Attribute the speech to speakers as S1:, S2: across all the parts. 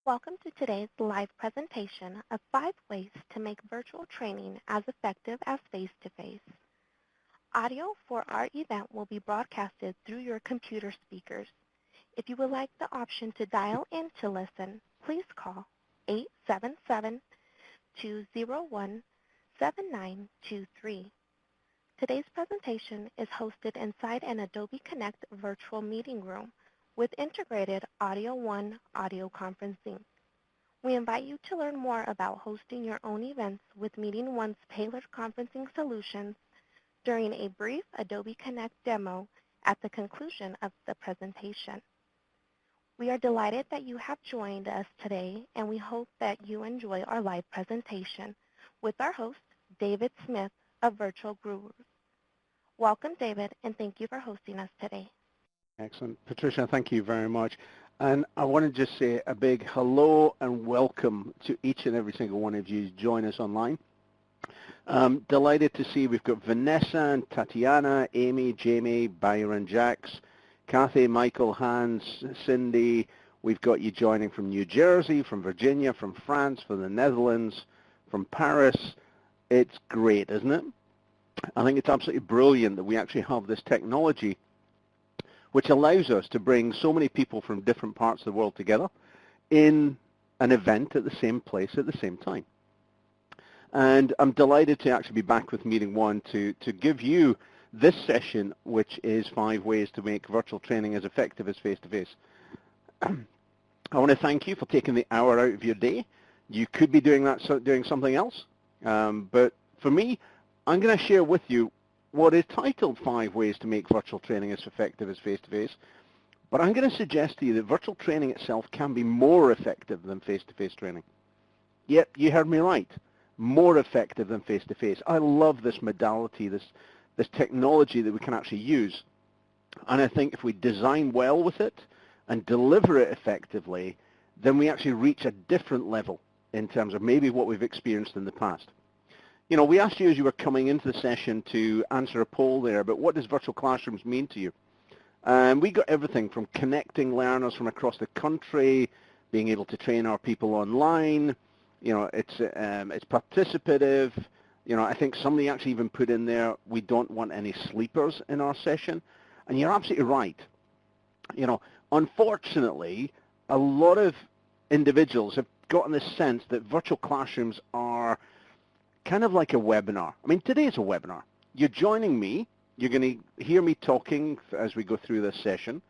S1: Welcome to today's live presentation of 5 ways to make virtual training as effective as face-to-face. Audio for our event will be broadcasted through your computer speakers. If you would like the option to dial in to listen, please call 877-201-7923. Today's presentation is hosted inside an Adobe Connect virtual meeting room with integrated AudioOne audio conferencing. We invite you to learn more about hosting your own events with MeetingOne's tailored conferencing solutions during a brief Adobe Connect demo at the conclusion of the presentation. We are delighted that you have joined us today, and we hope that you enjoy our live presentation with our host, David Smith of Virtual Gurus. Welcome, David, and thank you for hosting us today.
S2: Excellent. Patricia, thank you very much. And I want to just say a big hello and welcome to each and every single one of you join us online. Delighted to see we've got Vanessa and Tatiana, Amy, Jamie, Byron, Jax, Kathy, Michael, Hans, Cindy. We've got you joining from New Jersey, from Virginia, from France, from the Netherlands, from Paris. It's great, isn't it? I think it's absolutely brilliant that we actually have this technology which allows us to bring so many people from different parts of the world together in an event at the same place at the same time. And I'm delighted to actually be back with MeetingOne to give you this session, which is 5 ways to make virtual training as effective as face-to-face. I want to thank you for taking the hour out of your day. You could be doing something else, but for me, I'm going to share with you what is titled 5 ways to make virtual training as effective as face-to-face, but I'm going to suggest to you that virtual training itself can be more effective than face-to-face training. Yep, you heard me right, more effective than face-to-face. I love this modality, this technology that we can actually use, and I think if we design well with it and deliver it effectively, then we actually reach a different level in terms of maybe what we've experienced in the past. You know, we asked you as you were coming into the session to answer a poll there, but what does virtual classrooms mean to you? And we got everything from connecting learners from across the country, being able to train our people online. You know, it's participative. You know, I think somebody actually even put in there, we don't want any sleepers in our session. And you're absolutely right. You know, unfortunately, a lot of individuals have gotten this sense that virtual classrooms are kind of like a webinar. I mean, today's a webinar. You're joining me. You're going to hear me talking as we go through this session.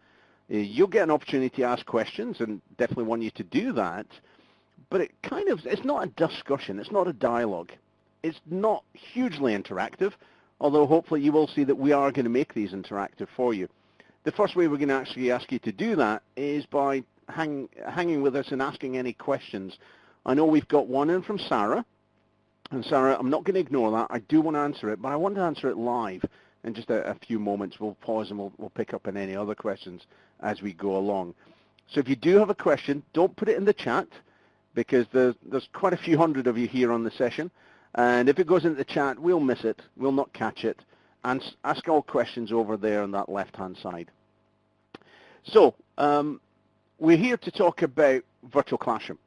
S2: You'll get an opportunity to ask questions, and definitely want you to do that. But it's not a discussion. It's not a dialogue. It's not hugely interactive, although hopefully you will see that we are going to make these interactive for you. The first way we're going to actually ask you to do that is by hanging with us and asking any questions. I know we've got one in from Sarah. And Sarah, I'm not going to ignore that. I do want to answer it, but I want to answer it live in just a few moments. We'll pause and we'll pick up on any other questions as we go along. So if you do have a question, don't put it in the chat, because there's quite a few hundred of you here on the session. And if it goes into the chat, we'll miss it. We'll not catch it. And ask all questions over there on that left-hand side. So we're here to talk about virtual classroom.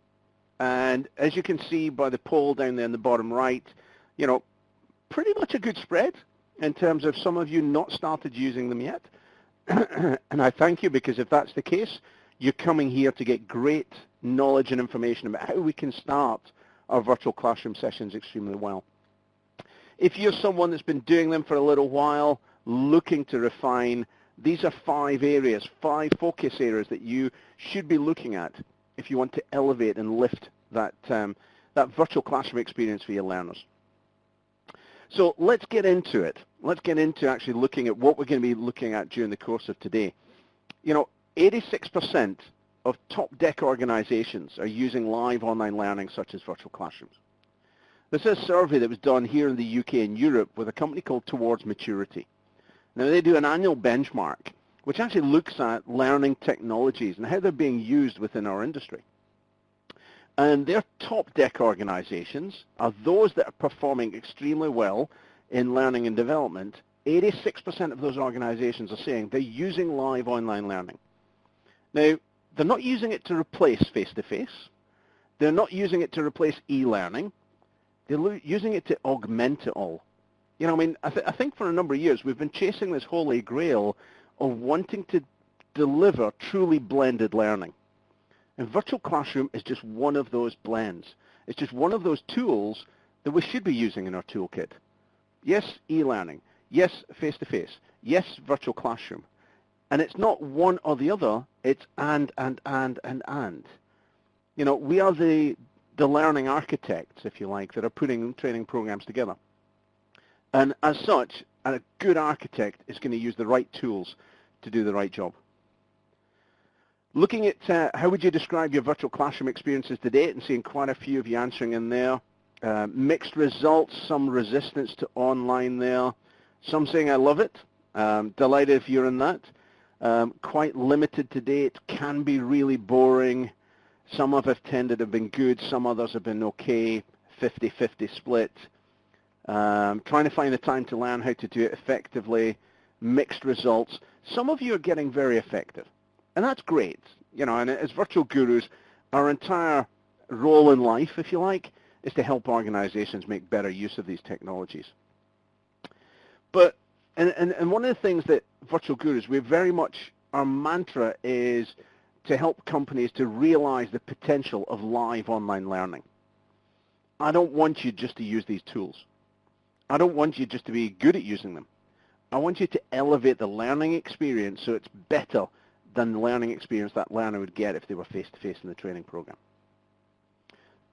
S2: And as you can see by the poll down there in the bottom right, you know, pretty much a good spread in terms of some of you not started using them yet. And I thank you, because if that's the case, you're coming here to get great knowledge and information about how we can start our virtual classroom sessions extremely well. If you're someone that's been doing them for a little while, looking to refine, these are 5 areas, 5 focus areas that you should be looking at if you want to elevate and lift that virtual classroom experience for your learners. So let's get into it. Let's get into actually looking at what we're going to be looking at during the course of today. You know, 86% of top deck organizations are using live online learning such as virtual classrooms. This is a survey that was done here in the UK and Europe with a company called Towards Maturity. Now, they do an annual benchmark which actually looks at learning technologies and how they're being used within our industry. And their top deck organizations are those that are performing extremely well in learning and development. 86% of those organizations are saying they're using live online learning. Now, they're not using it to replace face-to-face. They're not using it to replace e-learning. They're using it to augment it all. You know, I mean, I think for a number of years we've been chasing this holy grail of wanting to deliver truly blended learning. And Virtual Classroom is just one of those blends. It's just one of those tools that we should be using in our toolkit. Yes, e-learning. Yes, face-to-face. Yes, Virtual Classroom. And it's not one or the other. It's and. You know, we are the learning architects, if you like, that are putting training programs together. And as such, a good architect is going to use the right tools to do the right job. Looking at how would you describe your virtual classroom experiences to date, and seeing quite a few of you answering in there. Mixed results, some resistance to online there. Some saying I love it. Delighted if you're in that. Quite limited to date, can be really boring. Some of us tended to have been good, some others have been okay, 50-50 split. Trying to find the time to learn how to do it effectively, mixed results. Some of you are getting very effective, and that's great. You know, and as virtual gurus, our entire role in life, if you like, is to help organizations make better use of these technologies. But, and one of the things that virtual gurus, we very much, our mantra is to help companies to realize the potential of live online learning. I don't want you just to use these tools. I don't want you just to be good at using them. I want you to elevate the learning experience so it's better than the learning experience that learner would get if they were face-to-face in the training program.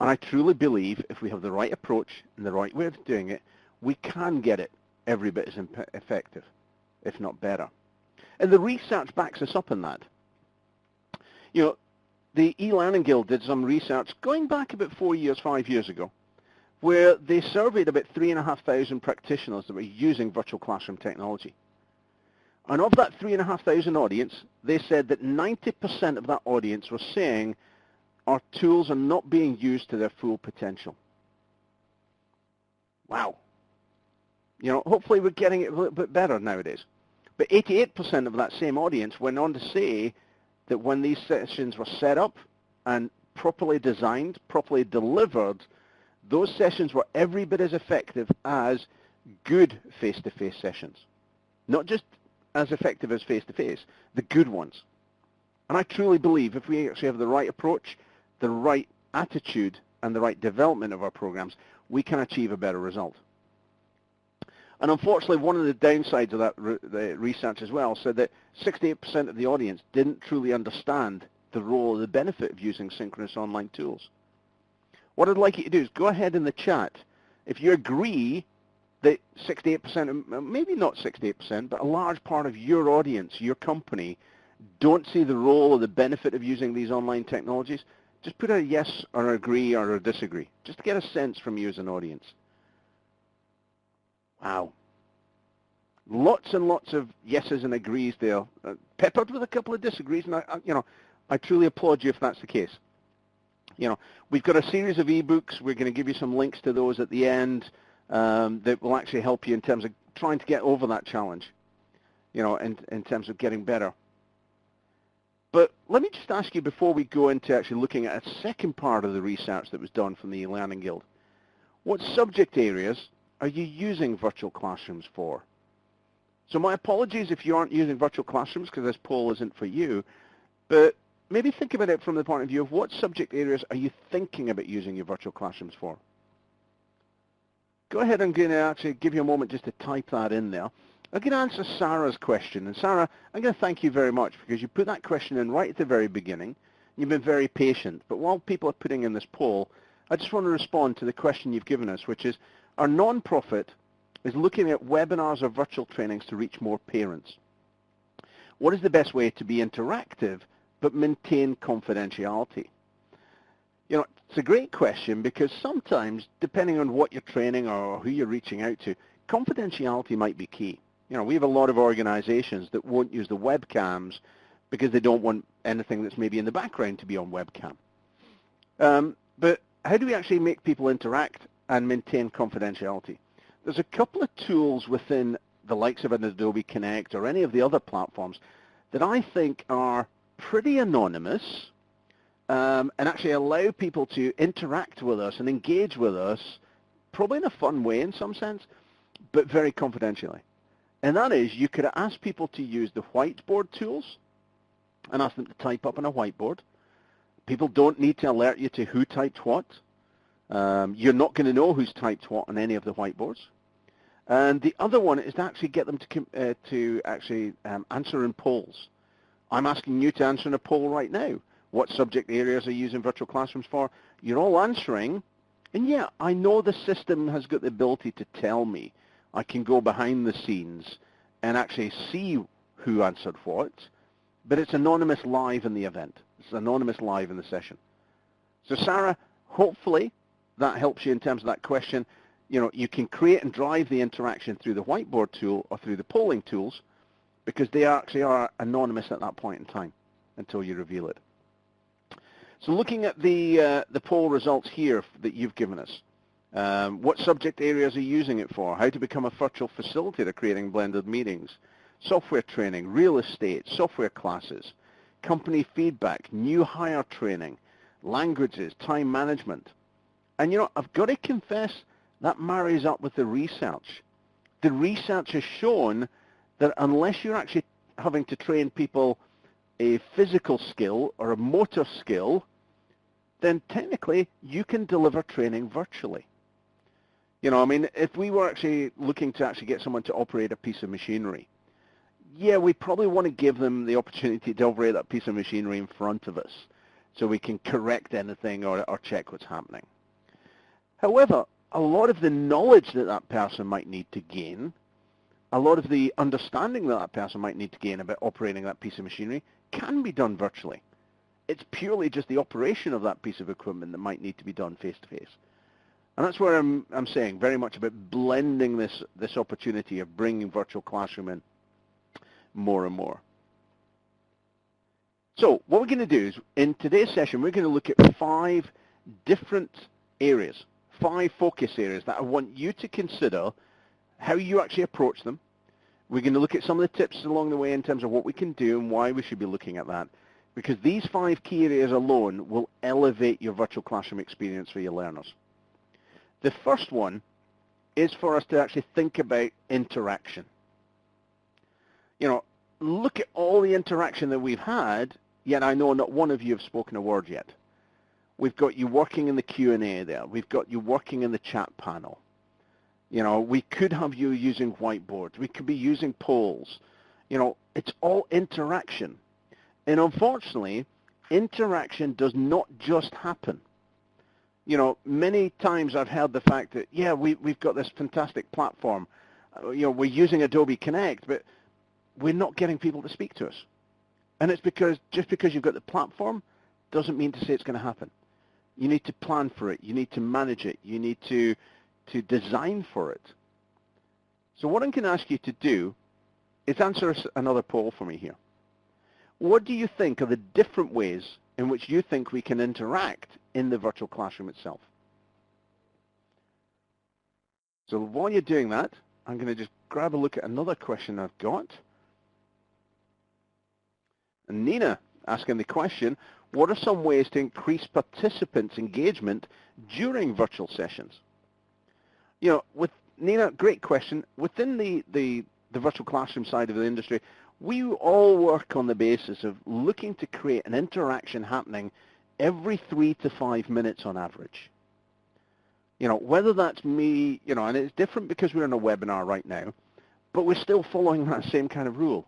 S2: And I truly believe if we have the right approach and the right way of doing it, we can get it every bit as effective, if not better. And the research backs us up in that. You know, the e-Learning Guild did some research going back about 4 years, 5 years ago, where they surveyed about 3,500 practitioners that were using virtual classroom technology. And of that 3,500 audience, they said that 90% of that audience were saying our tools are not being used to their full potential. Wow. You know, hopefully we're getting it a little bit better nowadays. But 88% of that same audience went on to say that when these sessions were set up and properly designed, properly delivered, those sessions were every bit as effective as good face-to-face sessions. Not just as effective as face-to-face, the good ones. And I truly believe if we actually have the right approach, the right attitude, and the right development of our programs, we can achieve a better result. And unfortunately, one of the downsides of that the research as well said that 68% of the audience didn't truly understand the role or the benefit of using synchronous online tools. What I'd like you to do is go ahead in the chat. If you agree that 68%, maybe not 68%, but a large part of your audience, your company, don't see the role or the benefit of using these online technologies, just put a yes or agree or a disagree, just to get a sense from you as an audience. Wow. Lots and lots of yeses and agrees there, peppered with a couple of disagrees, and I truly applaud you if that's the case. You know, we've got a series of ebooks. We're going to give you some links to those at the end that will actually help you in terms of trying to get over that challenge, you know, in terms of getting better. But let me just ask you before we go into actually looking at a second part of the research that was done from the e-Learning Guild, what subject areas are you using virtual classrooms for? So my apologies if you aren't using virtual classrooms because this poll isn't for you, but maybe think about it from the point of view of what subject areas are you thinking about using your virtual classrooms for? Go ahead, I'm going to actually give you a moment just to type that in there. I'm going to answer Sarah's question. And Sarah, I'm going to thank you very much because you put that question in right at the very beginning. You've been very patient. But while people are putting in this poll, I just want to respond to the question you've given us, which is our nonprofit is looking at webinars or virtual trainings to reach more parents. What is the best way to be interactive but maintain confidentiality? You know, it's a great question because sometimes, depending on what you're training or who you're reaching out to, confidentiality might be key. You know, we have a lot of organizations that won't use the webcams because they don't want anything that's maybe in the background to be on webcam. But how do we actually make people interact and maintain confidentiality? There's a couple of tools within the likes of an Adobe Connect or any of the other platforms that I think are pretty anonymous and actually allow people to interact with us and engage with us, probably in a fun way in some sense, but very confidentially. And that is, you could ask people to use the whiteboard tools and ask them to type up on a whiteboard. People don't need to alert you to who typed what. You're not going to know who's typed what on any of the whiteboards. And the other one is to actually get them to actually answer in polls. I'm asking you to answer in a poll right now. What subject areas are you using virtual classrooms for? You're all answering. And yeah, I know the system has got the ability to tell me. I can go behind the scenes and actually see who answered what, but it's anonymous live in the event. It's anonymous live in the session. So Sarah, hopefully that helps you in terms of that question. You know, you can create and drive the interaction through the whiteboard tool or through the polling tools because they actually are anonymous at that point in time until you reveal it. So looking at the poll results here that you've given us, what subject areas are you using it for? How to become a virtual facilitator creating blended meetings, software training, real estate, software classes, company feedback, new hire training, languages, time management. And you know, I've got to confess that marries up with the research. The research has shown that unless you're actually having to train people a physical skill or a motor skill, then technically you can deliver training virtually. You know, I mean, if we were actually looking to actually get someone to operate a piece of machinery, yeah, we probably want to give them the opportunity to operate that piece of machinery in front of us so we can correct anything or check what's happening. However, a lot of the knowledge that that person might need to gain, a lot of the understanding that that person might need to gain about operating that piece of machinery can be done virtually. It's purely just the operation of that piece of equipment that might need to be done face-to-face. And that's where I'm saying very much about blending this opportunity of bringing virtual classroom in more and more. So what we're going to do is, in today's session, we're going to look at 5 different areas, 5 focus areas that I want you to consider how you actually approach them. We're going to look at some of the tips along the way in terms of what we can do and why we should be looking at that, because these 5 key areas alone will elevate your virtual classroom experience for your learners. The first one is for us to actually think about interaction. You know, look at all the interaction that we've had, yet I know not one of you have spoken a word yet. We've got you working in the Q&A there. We've got you working in the chat panel. You know, we could have you using whiteboards. We could be using polls. You know, it's all interaction. And unfortunately, interaction does not just happen. You know, many times I've heard the fact that, yeah, we've got this fantastic platform. You know, we're using Adobe Connect, but we're not getting people to speak to us. And it's because just because you've got the platform doesn't mean to say it's going to happen. You need to plan for it. You need to manage it. You need to design for it. So what I'm going to ask you to do is answer another poll for me here. What do you think are the different ways in which you think we can interact in the virtual classroom itself? So while you're doing that, I'm going to just grab a look at another question I've got. And Nina asking the question, what are some ways to increase participants' engagement during virtual sessions? You know, with Nina, great question. Within the virtual classroom side of the industry, we all work on the basis of looking to create an interaction happening every 3 to 5 minutes on average. You know, whether that's me, you know, and it's different because we're in a webinar right now, but we're still following that same kind of rule.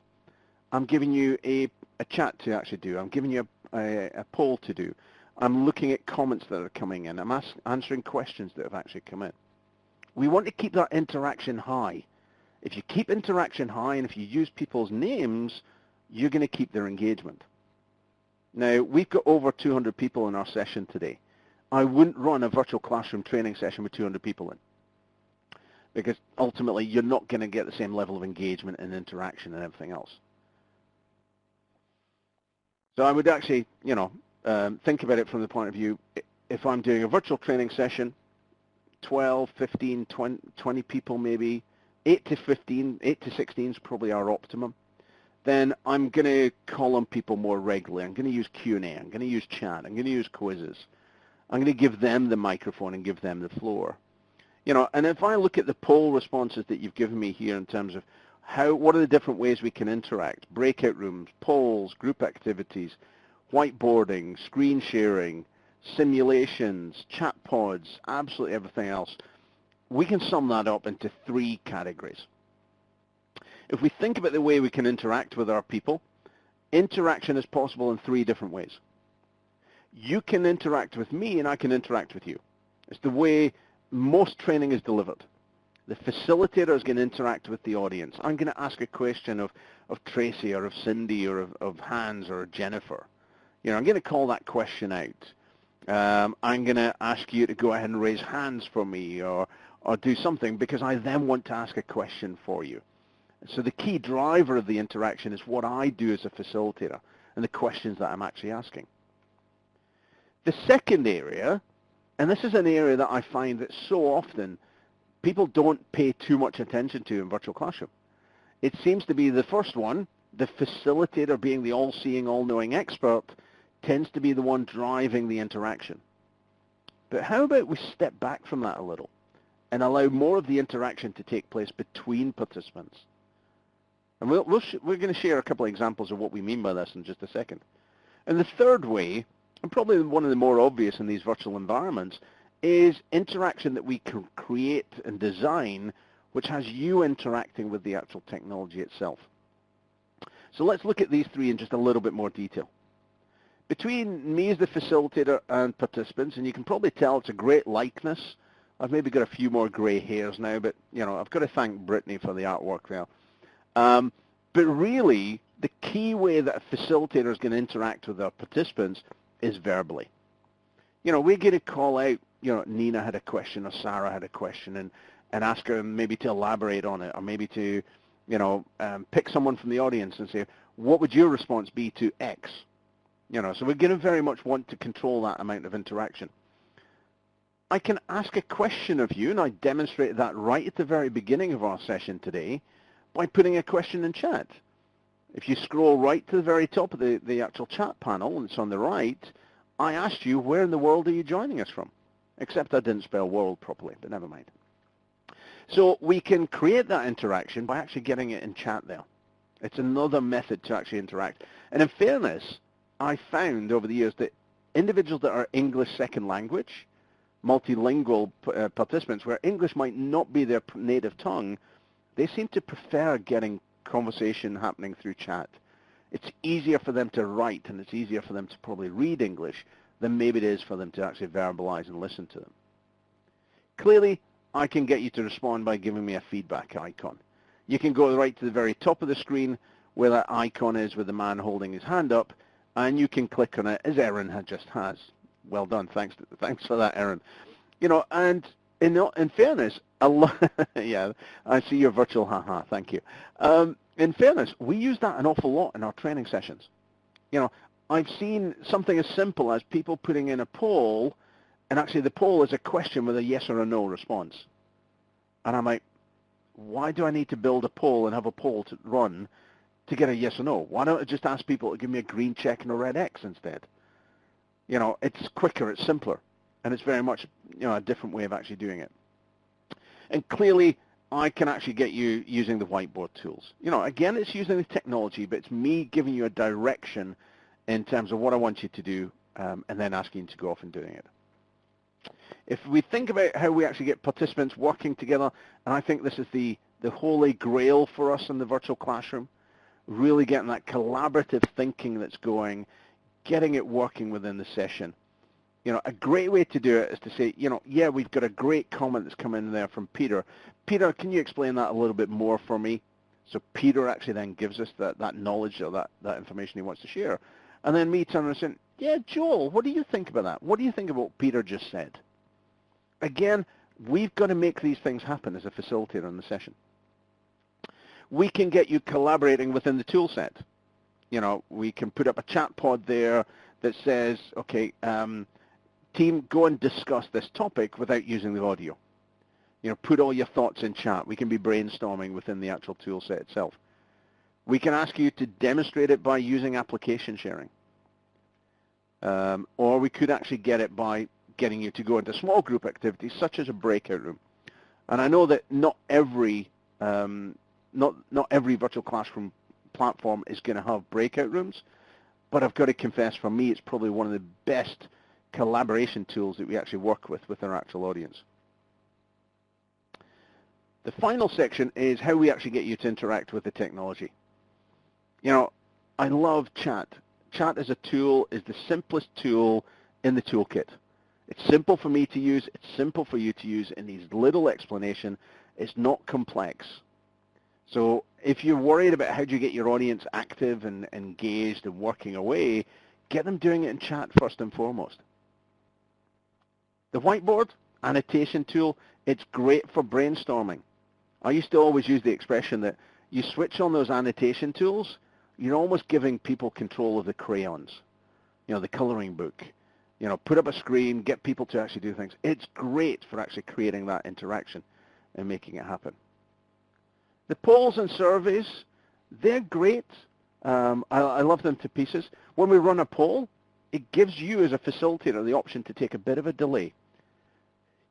S2: I'm giving you a chat to actually do. I'm giving you a poll to do. I'm looking at comments that are coming in. I'm answering questions that have actually come in. We want to keep that interaction high. If you keep interaction high and if you use people's names, you're going to keep their engagement. Now, we've got over 200 people in our session today. I wouldn't run a virtual classroom training session with 200 people in, because ultimately you're not going to get the same level of engagement and interaction and everything else. So I would actually, you know, think about it from the point of view, if I'm doing a virtual training session, 12, 15, 20 people maybe, 8 to 16 is probably our optimum. then I'm going to call on people more regularly. I'm going to use Q&A. I'm going to use chat. I'm going to use quizzes. I'm going to give them the microphone and give them the floor. And if I look at the poll responses that you've given me here in terms of what are the different ways we can interact, breakout rooms, polls, group activities, whiteboarding, screen sharing, simulations, chat pods, absolutely everything else, we can sum that up into 3 categories. If we think about the way we can interact with our people, interaction is possible in 3 different ways. You can interact with me and I can interact with you. It's the way most training is delivered. The facilitator is going to interact with the audience. I'm going to ask a question of Tracy or of Cindy or of Hans or Jennifer. I'm going to call that question out. I'm going to ask you to go ahead and raise hands for me or do something because I then want to ask a question for you. So the key driver of the interaction is what I do as a facilitator and the questions that I'm actually asking. The second area, and this is an area that I find that so often people don't pay too much attention to in virtual classroom. It seems to be the first one, the facilitator being the all-seeing, all-knowing expert, tends to be the one driving the interaction. But how about we step back from that a little and allow more of the interaction to take place between participants? And we're going to share a couple of examples of what we mean by this in just a second. And the third way, and probably one of the more obvious in these virtual environments, is interaction that we can create and design which has you interacting with the actual technology itself. So let's look at these 3 in just a little bit more detail. Between me as the facilitator and participants, and you can probably tell it's a great likeness. I've maybe got a few more gray hairs now, but I've got to thank Brittany for the artwork there. But really, the key way that a facilitator is going to interact with our participants is verbally. We're going to call out, Nina had a question or Sarah had a question and ask her maybe to elaborate on it or maybe to, pick someone from the audience and say, what would your response be to X? So we're going to very much want to control that amount of interaction. I can ask a question of you, and I demonstrated that right at the very beginning of our session today by putting a question in chat. If you scroll right to the very top of the actual chat panel, and it's on the right, I asked you, where in the world are you joining us from? Except I didn't spell world properly, but never mind. So we can create that interaction by actually getting it in chat there. It's another method to actually interact. And in fairness, I found over the years that individuals that are English second language, multilingual participants, where English might not be their native tongue, they seem to prefer getting conversation happening through chat. It's easier for them to write and it's easier for them to probably read English than maybe it is for them to actually verbalize and listen to them. Clearly, I can get you to respond by giving me a feedback icon. You can go right to the very top of the screen where that icon is with the man holding his hand up, and you can click on it as Erin just has. Well done. Thanks for that, Erin. And in fairness, a lot, yeah, I see your virtual haha, thank you. In fairness, we use that an awful lot in our training sessions. I've seen something as simple as people putting in a poll, and actually the poll is a question with a yes or a no response. And I'm like, why do I need to build a poll and have a poll to run to get a yes or no? Why don't I just ask people to give me a green check and a red X instead? It's quicker, it's simpler, and it's very much a different way of actually doing it. And clearly, I can actually get you using the whiteboard tools. Again, it's using the technology, but it's me giving you a direction in terms of what I want you to do, and then asking you to go off and doing it. If we think about how we actually get participants working together, and I think this is the holy grail for us in the virtual classroom, really getting that collaborative thinking that's going, getting it working within the session. A great way to do it is to say, yeah, we've got a great comment that's come in there from Peter. Peter, can you explain that a little bit more for me? So Peter actually then gives us that knowledge or that information he wants to share. And then me turning and saying, yeah, Joel, what do you think about that? What do you think about what Peter just said? Again, we've got to make these things happen as a facilitator in the session. We can get you collaborating within the tool set. We can put up a chat pod there that says, okay, team, go and discuss this topic without using the audio. Put all your thoughts in chat. We can be brainstorming within the actual tool set itself. We can ask you to demonstrate it by using application sharing. Or we could actually get it by getting you to go into small group activities, such as a breakout room. And I know that not every virtual classroom platform is going to have breakout rooms, but I've got to confess, for me, it's probably one of the best collaboration tools that we actually work with our actual audience. The final section is how we actually get you to interact with the technology. You know, I love chat. Chat as a tool is the simplest tool in the toolkit. It's simple for me to use. It's simple for you to use in these little explanation. It's not complex. So if you're worried about how do you get your audience active and engaged and working away, get them doing it in chat first and foremost. The whiteboard annotation tool, it's great for brainstorming. I used to always use the expression that you switch on those annotation tools, you're almost giving people control of the crayons, you know, the coloring book. You know, put up a screen, get people to actually do things. It's great for actually creating that interaction and making it happen. The polls and surveys, they're great. I love them to pieces. When we run a poll, it gives you as a facilitator the option to take a bit of a delay.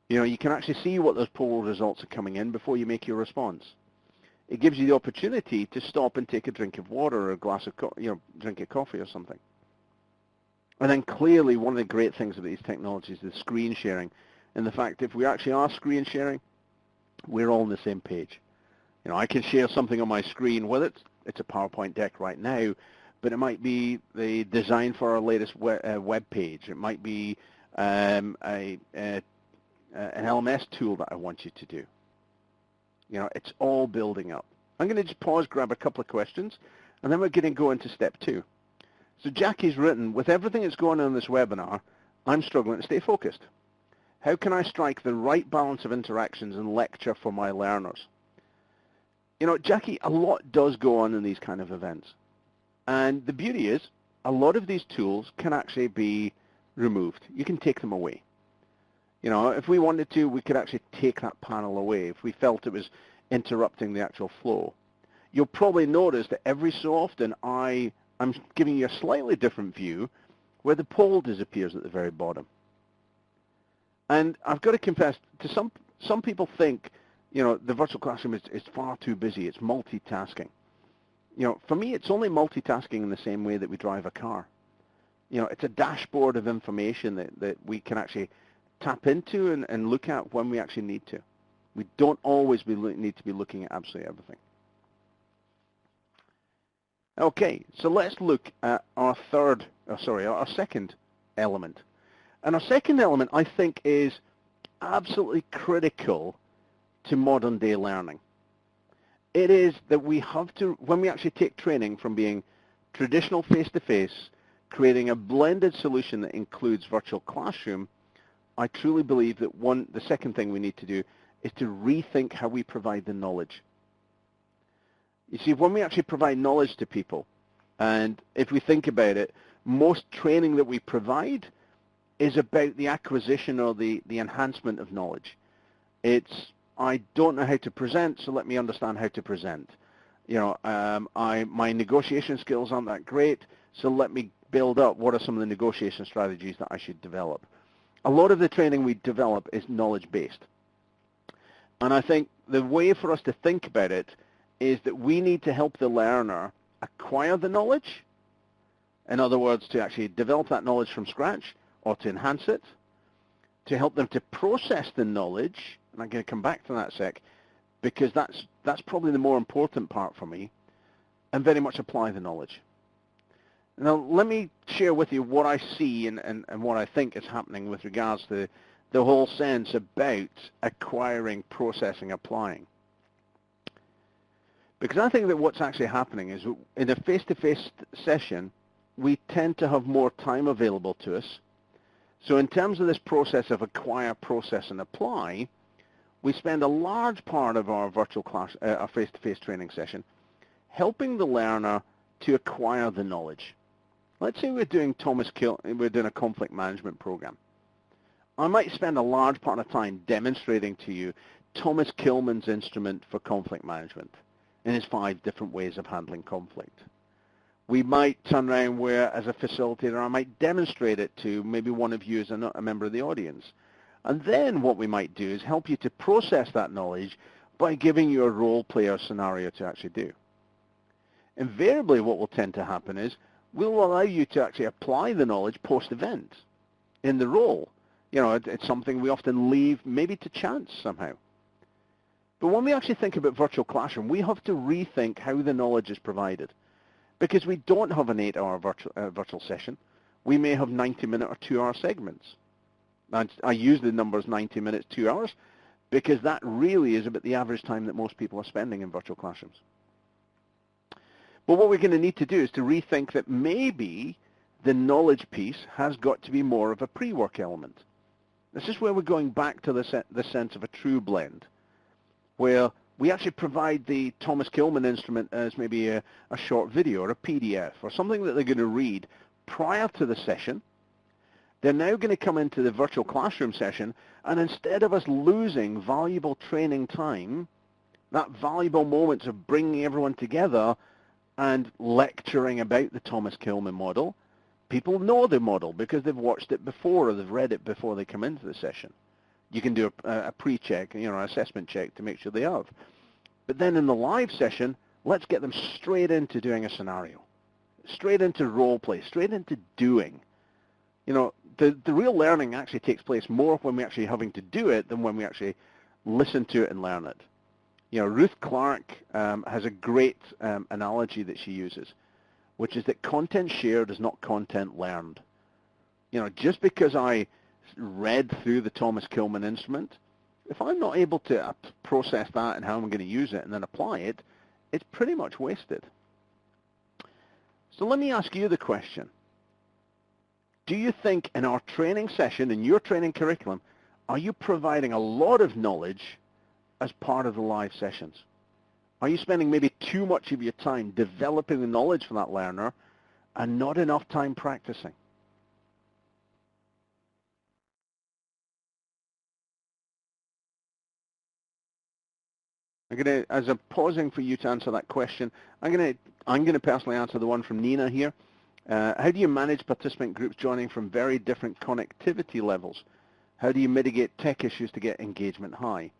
S2: You know, you can actually see what those poll results are coming in before you make your response. It gives you the opportunity to stop and take a drink of water or a glass of, drink of coffee or something. And then clearly one of the great things about these technologies is the screen sharing, and the fact that if we actually are screen sharing, we're all on the same page. You know, I can share something on my screen, whether it's a PowerPoint deck right now, but it might be the design for our latest web page. It might be an LMS tool that I want you to do. You know, it's all building up. I'm going to just pause, grab a couple of questions, and then we're going to go into step 2. So Jackie's written, with everything that's going on in this webinar, I'm struggling to stay focused. How can I strike the right balance of interactions and lecture for my learners? You know, Jackie, a lot does go on in these kind of events. And the beauty is, a lot of these tools can actually be removed. You can take them away. You know, if we wanted to, we could actually take that panel away if we felt it was interrupting the actual flow. You'll probably notice that every so often I'm giving you a slightly different view where the poll disappears at the very bottom. And I've got to confess, to some people think, you know, the virtual classroom is far too busy. It's multitasking. You know, for me, it's only multitasking in the same way that we drive a car. You know, it's a dashboard of information that we can actually tap into and look at when we actually need to. We don't always need to be looking at absolutely everything. Okay, so let's look at our second element. And our second element, I think, is absolutely critical to modern day learning. It is that we have to, when we actually take training from being traditional face-to-face, creating a blended solution that includes virtual classroom, I truly believe that the second thing we need to do is to rethink how we provide the knowledge. You see, when we actually provide knowledge to people, and if we think about it, most training that we provide is about the acquisition or the enhancement of knowledge. It's, I don't know how to present, so let me understand how to present. You know, my negotiation skills aren't that great, so let me build up what are some of the negotiation strategies that I should develop. A lot of the training we develop is knowledge-based. And I think the way for us to think about it is that we need to help the learner acquire the knowledge. In other words, to actually develop that knowledge from scratch or to enhance it, to help them to process the knowledge, and I'm going to come back to that sec, because that's probably the more important part for me, and very much apply the knowledge. Now, let me share with you what I see and what I think is happening with regards to the whole sense about acquiring, processing, applying. Because I think that what's actually happening is in a face-to-face session, we tend to have more time available to us. So in terms of this process of acquire, process, and apply, we spend a large part of our virtual class, our face-to-face training session, helping the learner to acquire the knowledge. Let's say we're doing a conflict management program. I might spend a large part of time demonstrating to you Thomas Kilmann's instrument for conflict management. in his 5 different ways of handling conflict. We might turn around where, as a facilitator, I might demonstrate it to maybe one of you as a member of the audience. And then what we might do is help you to process that knowledge by giving you a role play or scenario to actually do. Invariably, what will tend to happen is we'll allow you to actually apply the knowledge post-event in the role. You know, it's something we often leave maybe to chance somehow. But when we actually think about virtual classroom, we have to rethink how the knowledge is provided. Because we don't have an 8-hour virtual session. We may have 90-minute or 2-hour segments. And I use the numbers 90 minutes, 2 hours, because that really is about the average time that most people are spending in virtual classrooms. But what we're going to need to do is to rethink that maybe the knowledge piece has got to be more of a pre-work element. This is where we're going back to the sense of a true blend, where we actually provide the Thomas Kilmann instrument as maybe a short video or a PDF or something that they're going to read prior to the session. They're now going to come into the virtual classroom session, and instead of us losing valuable training time, that valuable moments of bringing everyone together and lecturing about the Thomas Kilmann model, people know the model because they've watched it before or they've read it before they come into the session. You can do a pre-check, an assessment check to make sure they have. But then in the live session, let's get them straight into doing a scenario, straight into role play, straight into doing. The real learning actually takes place more when we're actually having to do it than when we actually listen to it and learn it. Ruth Clark has a great analogy that she uses, which is that content shared is not content learned. Just because I read through the Thomas Kilmann instrument, if I'm not able to process that and how I'm going to use it and then apply it, it's pretty much wasted. So let me ask you the question. Do you think in our training session, in your training curriculum, are you providing a lot of knowledge as part of the live sessions? Are you spending maybe too much of your time developing the knowledge for that learner and not enough time practicing? As I'm pausing for you to answer that question, I'm going to personally answer the one from Nina here. How do you manage participant groups joining from very different connectivity levels? How do you mitigate tech issues to get engagement high?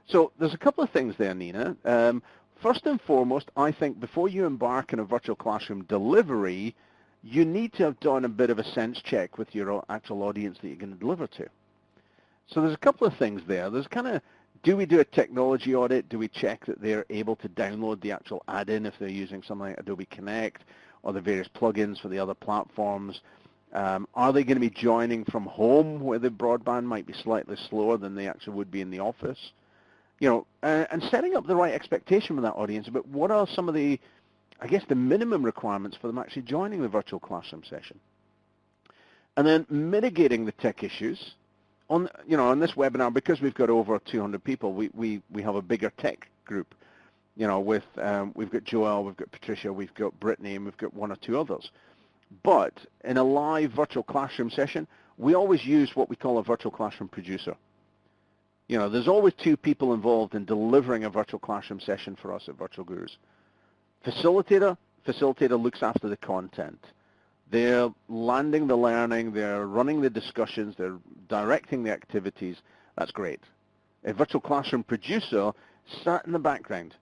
S2: So there's a couple of things there, Nina. First and foremost, I think before you embark on a virtual classroom delivery, you need to have done a bit of a sense check with your actual audience that you're going to deliver to. So there's a couple of things there. There's do we do a technology audit? Do we check that they're able to download the actual add-in if they're using something like Adobe Connect or the various plugins for the other platforms? Are they going to be joining from home where the broadband might be slightly slower than they actually would be in the office? And setting up the right expectation with that audience about what are some of the, the minimum requirements for them actually joining the virtual classroom session. And then mitigating the tech issues. On this webinar, because we've got over 200 people, we have a bigger tech group. We've got Joelle, we've got Patricia, we've got Brittany, and we've got one or two others. But in a live virtual classroom session, we always use what we call a virtual classroom producer. There's always 2 people involved in delivering a virtual classroom session for us at Virtual Gurus. Facilitator looks after the content. They're landing the learning, they're running the discussions, they're directing the activities. That's great. A virtual classroom producer sat in the background.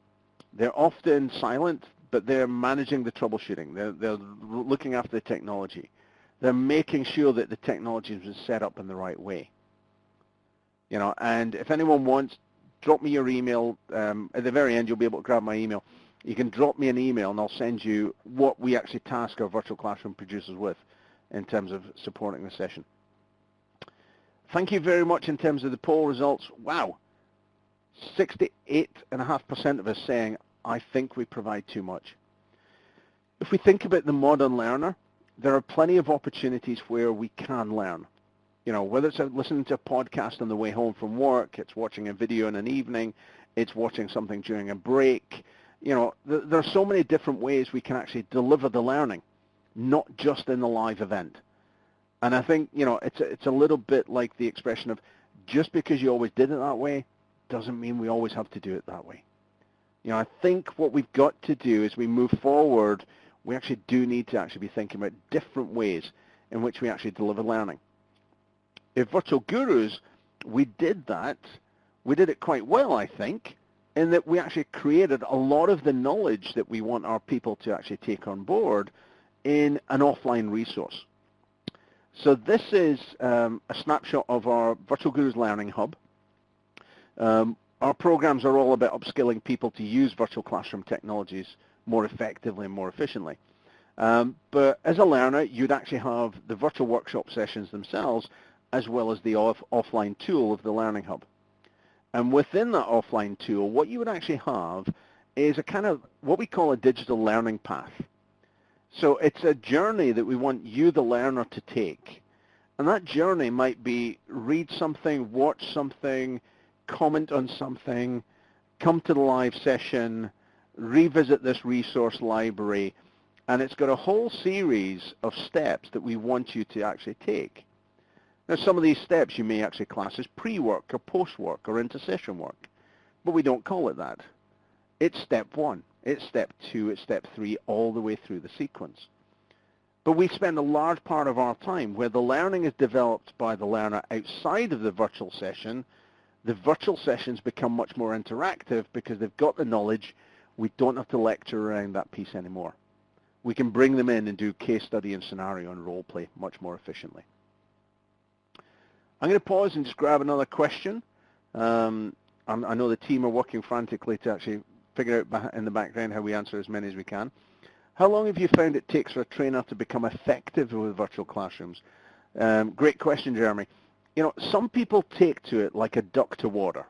S2: They're often silent, but they're managing the troubleshooting. They're looking after the technology. They're making sure that the technology is set up in the right way. And if anyone wants, drop me your email. At the very end, you'll be able to grab my email. You can drop me an email, and I'll send you what we actually task our virtual classroom producers with in terms of supporting the session. Thank you very much in terms of the poll results. Wow, 68.5% of us saying, I think we provide too much. If we think about the modern learner, there are plenty of opportunities where we can learn. Whether it's listening to a podcast on the way home from work, it's watching a video in an evening, it's watching something during a break. There are so many different ways we can actually deliver the learning, not just in the live event. And I think, it's a little bit like the expression of just because you always did it that way doesn't mean we always have to do it that way. I think what we've got to do as we move forward, we actually do need to actually be thinking about different ways in which we actually deliver learning. If Virtual Gurus, we did that. We did it quite well, I think, in that we actually created a lot of the knowledge that we want our people to actually take on board in an offline resource. So this is a snapshot of our Virtual Gurus Learning Hub. Our programs are all about upskilling people to use virtual classroom technologies more effectively and more efficiently. But as a learner, you'd actually have the virtual workshop sessions themselves as well as the offline tool of the Learning Hub. And within that offline tool, what you would actually have is a kind of what we call a digital learning path. So it's a journey that we want you, the learner, to take. And that journey might be read something, watch something, comment on something, come to the live session, revisit this resource library, and it's got a whole series of steps that we want you to actually take. Now, some of these steps you may actually class as pre-work or post-work or inter-session work, but we don't call it that. It's step 1, it's step 2, it's step 3, all the way through the sequence. But we spend a large part of our time where the learning is developed by the learner outside of the virtual session. The virtual sessions become much more interactive because they've got the knowledge. We don't have to lecture around that piece anymore. We can bring them in and do case study and scenario and role play much more efficiently. I'm going to pause and just grab another question. I know the team are working frantically to actually figure out in the background how we answer as many as we can. How long have you found it takes for a trainer to become effective with virtual classrooms? Great question, Jeremy. Some people take to it like a duck to water.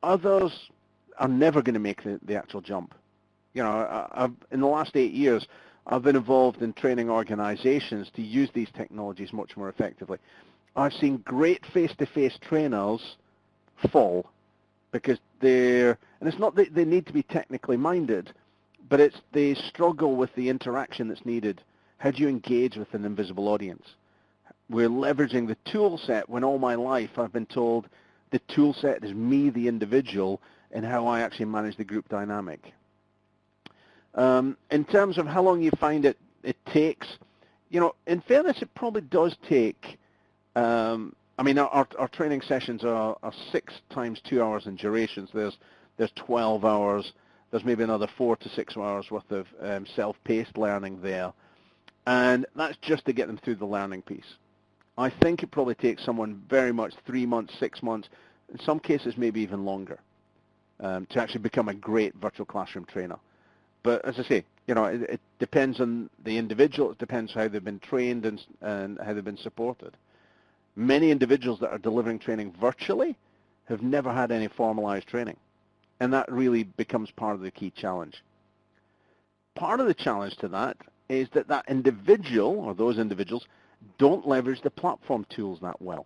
S2: Others are never going to make the actual jump. In the last 8 years, I've been involved in training organizations to use these technologies much more effectively. I've seen great face-to-face trainers fall because and it's not that they need to be technically minded, but they struggle with the interaction that's needed. How do you engage with an invisible audience? We're leveraging the tool set when all my life I've been told the tool set is me, the individual, and how I actually manage the group dynamic. In terms of how long you find it takes, in fairness, it probably does take, our training sessions are 6 times 2 hours in durations. There's 12 hours. There's maybe another 4 to 6 hours worth of self-paced learning there. And that's just to get them through the learning piece. I think it probably takes someone very much 3 months, 6 months, in some cases maybe even longer, to actually become a great virtual classroom trainer. But as I say, it depends on the individual. It depends how they've been trained and how they've been supported. Many individuals that are delivering training virtually have never had any formalized training. And that really becomes part of the key challenge. Part of the challenge to that is that individual, or those individuals, don't leverage the platform tools that well.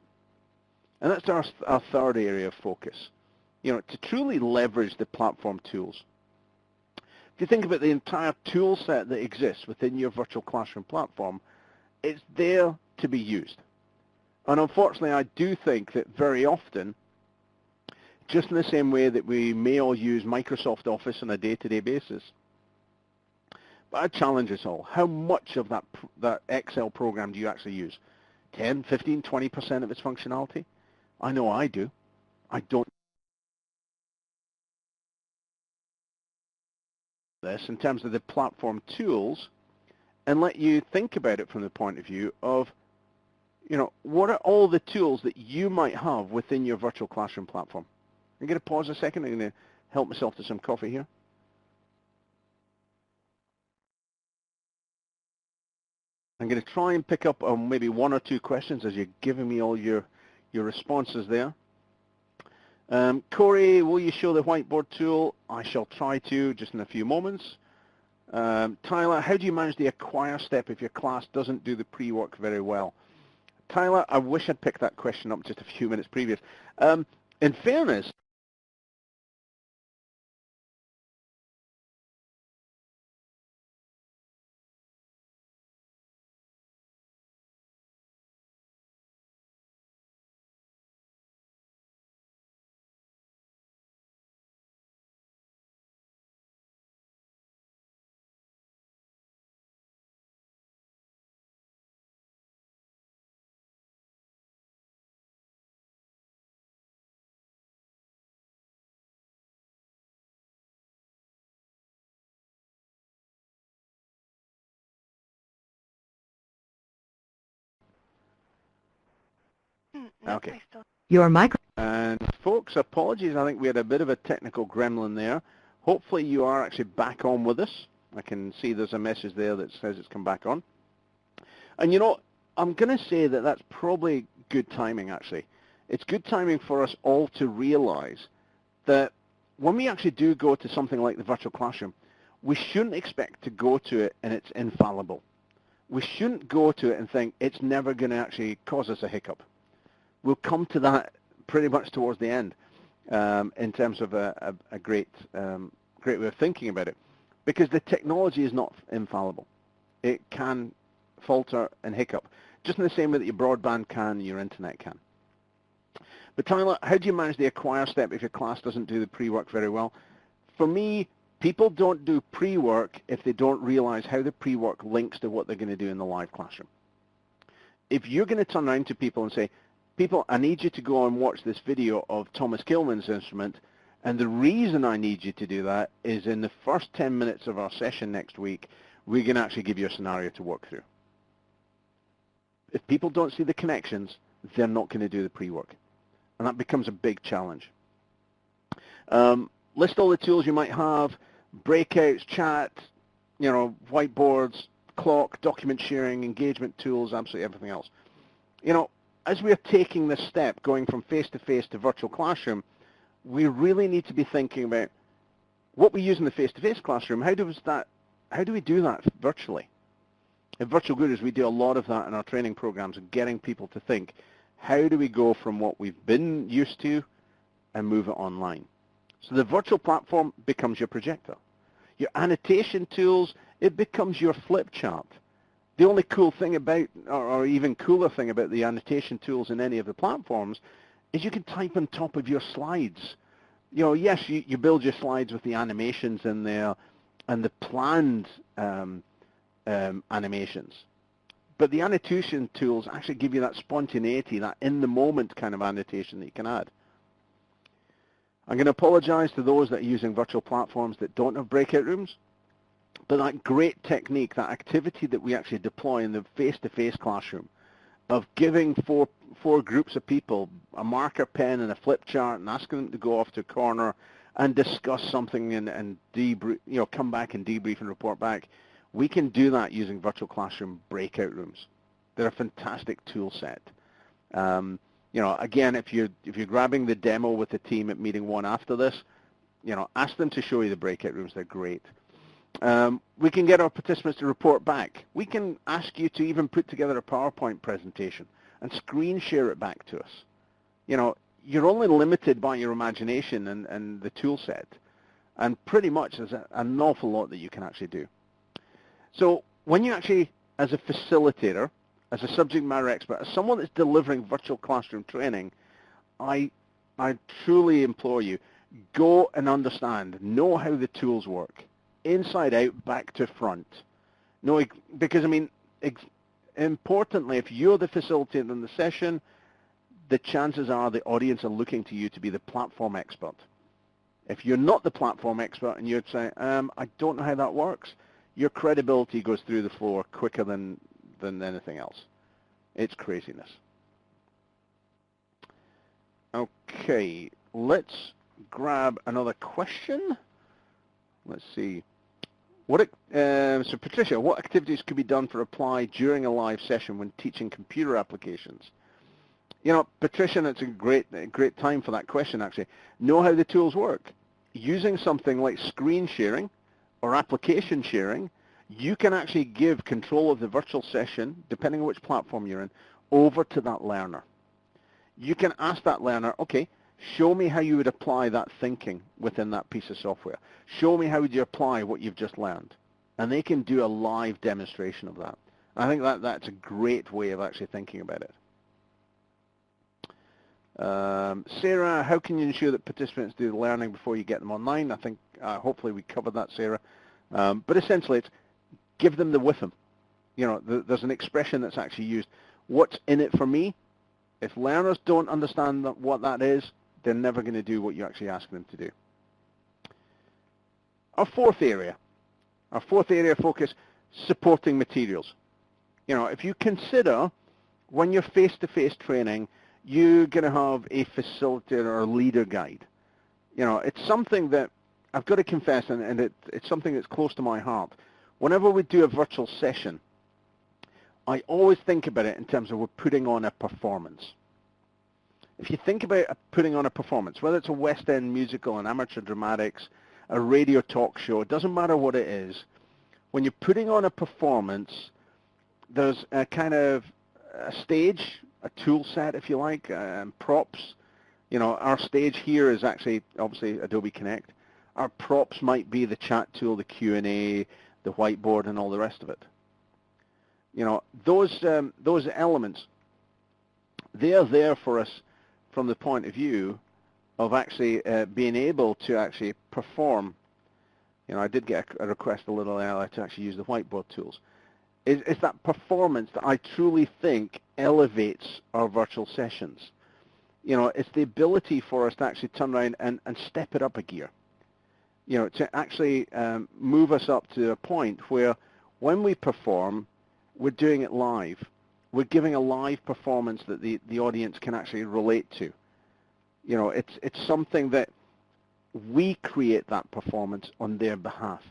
S2: And that's our third area of focus. To truly leverage the platform tools. If you think about the entire tool set that exists within your virtual classroom platform, it's there to be used. And unfortunately, I do think that very often, just in the same way that we may all use Microsoft Office on a day-to-day basis, but I challenge us all. How much of that Excel program do you actually use? 10, 15, 20% of its functionality? I know I do. I don't. This in terms of the platform tools and let you think about it from the point of view of, what are all the tools that you might have within your virtual classroom platform? I'm going to pause a second. I'm going to help myself to some coffee here. I'm going to try and pick up on maybe 1 or 2 questions as you're giving me all your responses there. Corey, will you show the whiteboard tool? I shall try to just in a few moments. Tyler, how do you manage the acquire step if your class doesn't do the pre-work very well? Tyler, I wish I'd picked that question up just a few minutes previous. In fairness, Okay.
S3: Your mic.
S2: And folks, apologies. I think we had a bit of a technical gremlin there. Hopefully you are actually back on with us. I can see there's a message there that says it's come back on. And you know, I'm going to say that that's probably good timing, actually. It's good timing for us all to realize that when we actually do go to something like the virtual classroom, we shouldn't expect to go to it and it's infallible. We shouldn't go to it and think it's never going to actually cause us a hiccup. We'll come to that pretty much towards the end in terms of a great way of thinking about it, because the technology is not infallible. It can falter and hiccup, just in the same way that your broadband can, your internet can. But Tyler, how do you manage the acquire step if your class doesn't do the pre-work very well? For me, people don't do pre-work if they don't realize how the pre-work links to what they're going to do in the live classroom. If you're going to turn around to people and say, people, I need you to go and watch this video of Thomas Kilman's instrument, and the reason I need you to do that is in the first 10 minutes of our session next week, we're going to actually give you a scenario to work through. If people don't see the connections, they're not going to do the pre-work. And that becomes a big challenge. List all the tools you might have, breakouts, chat, you know, whiteboards, clock, document sharing, engagement tools, absolutely everything else. You know, as we are taking this step, going from face-to-face to virtual classroom, we really need to be thinking about what we use in the face-to-face classroom. How do we do that virtually? At Virtual Gurus, we do a lot of that in our training programs, of getting people to think, how do we go from what we've been used to and move it online? So the virtual platform becomes your projector. Your annotation tools, it becomes your flip chart. The only cool thing about, or even cooler thing about the annotation tools in any of the platforms is you can type on top of your slides. You know, yes, you build your slides with the animations in there and the planned animations. But the annotation tools actually give you that spontaneity, that in-the-moment kind of annotation that you can add. I'm going to apologize to those that are using virtual platforms that don't have breakout rooms, but that great technique, that activity that we actually deploy in the face-to-face classroom of giving four groups of people a marker pen and a flip chart and asking them to go off to a corner and discuss something and debrief, you know, come back and debrief and report back. We can do that using virtual classroom breakout rooms. They're a fantastic tool set. You know, again, if you're grabbing the demo with the team at MeetingOne after this, you know, ask them to show you the breakout rooms. They're great. We can get our participants to report back. We can ask you to even put together a PowerPoint presentation and screen share it back to us. You know, you're only limited by your imagination and the tool set, and pretty much there's an awful lot that you can actually do. So when you actually, as a facilitator, as a subject matter expert, as someone that's delivering virtual classroom training, I truly implore you, go and understand, know how the tools work, inside out, back to front. No, because I mean, importantly, if you're the facilitator in the session, the chances are the audience are looking to you to be the platform expert. If you're not the platform expert and you're saying, I don't know how that works, your credibility goes through the floor quicker than anything else. It's craziness. Okay, let's grab another question. Let's see. So Patricia, what activities could be done for apply during a live session when teaching computer applications? You know, Patricia, it's a great time for that question, actually. Know how the tools work. Using something like screen sharing or application sharing, you can actually give control of the virtual session, depending on which platform you're in, over to that learner. You can ask that learner, okay, show me how you would apply that thinking within that piece of software. Show me how would you apply what you've just learned. And they can do a live demonstration of that. I think that's a great way of actually thinking about it. Sarah, how can you ensure that participants do the learning before you get them online? I think hopefully we covered that, Sarah. But essentially it's give them the with them. You know, there's an expression that's actually used. What's in it for me? If learners don't understand what that is, they're never going to do what you actually ask them to do. Our fourth area of focus, supporting materials. You know, if you consider when you're face-to-face training, you're going to have a facilitator or leader guide. It's something that I've got to confess, and it's something that's close to my heart. Whenever we do a virtual session, I always think about it in terms of we're putting on a performance. If you think about putting on a performance, whether it's a West End musical, an amateur dramatics, a radio talk show, it doesn't matter what it is. When you're putting on a performance, there's a kind of a stage, a tool set, if you like, props. Our stage here is actually, obviously, Adobe Connect. Our props might be the chat tool, the Q&A, the whiteboard, and all the rest of it. Those elements, they are there for us from the point of view of actually being able to actually perform. I did get a request a little earlier to actually use the whiteboard tools. It's that performance that I truly think elevates our virtual sessions. It's the ability for us to actually turn around and step it up a gear. To actually move us up to a point where when we perform, we're doing it live. We're giving a live performance that the audience can actually relate to. It's something that we create that performance on their behalf.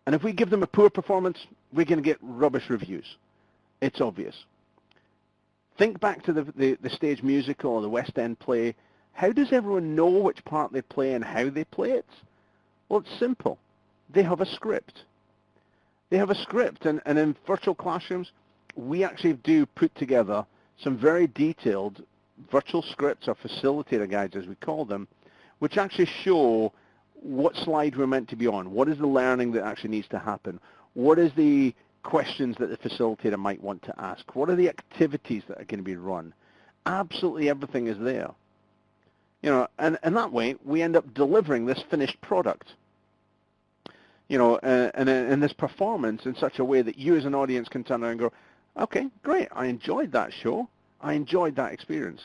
S2: And if we give them a poor performance, we're going to get rubbish reviews. It's obvious. Think back to the stage musical or the West End play. How does everyone know which part they play and how they play it? Well, it's simple. They have a script. They have a script, and in virtual classrooms, we actually do put together some very detailed virtual scripts or facilitator guides, as we call them, which actually show what slide we're meant to be on, what is the learning that actually needs to happen, what is the questions that the facilitator might want to ask, what are the activities that are going to be run. Absolutely everything is there. And that way we end up delivering this finished product. And this performance in such a way that you as an audience can turn around and go, okay, great, I enjoyed that show. I enjoyed that experience.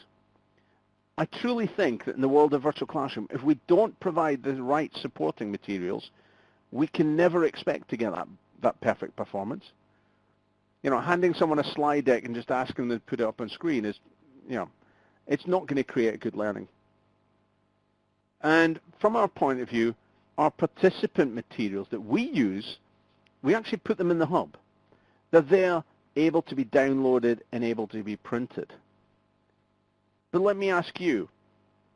S2: I truly think that in the world of virtual classroom, if we don't provide the right supporting materials, we can never expect to get that perfect performance. Handing someone a slide deck and just asking them to put it up on screen is, it's not going to create good learning. And from our point of view, our participant materials that we use, we actually put them in the hub. They're there, able to be downloaded and able to be printed. But let me ask you,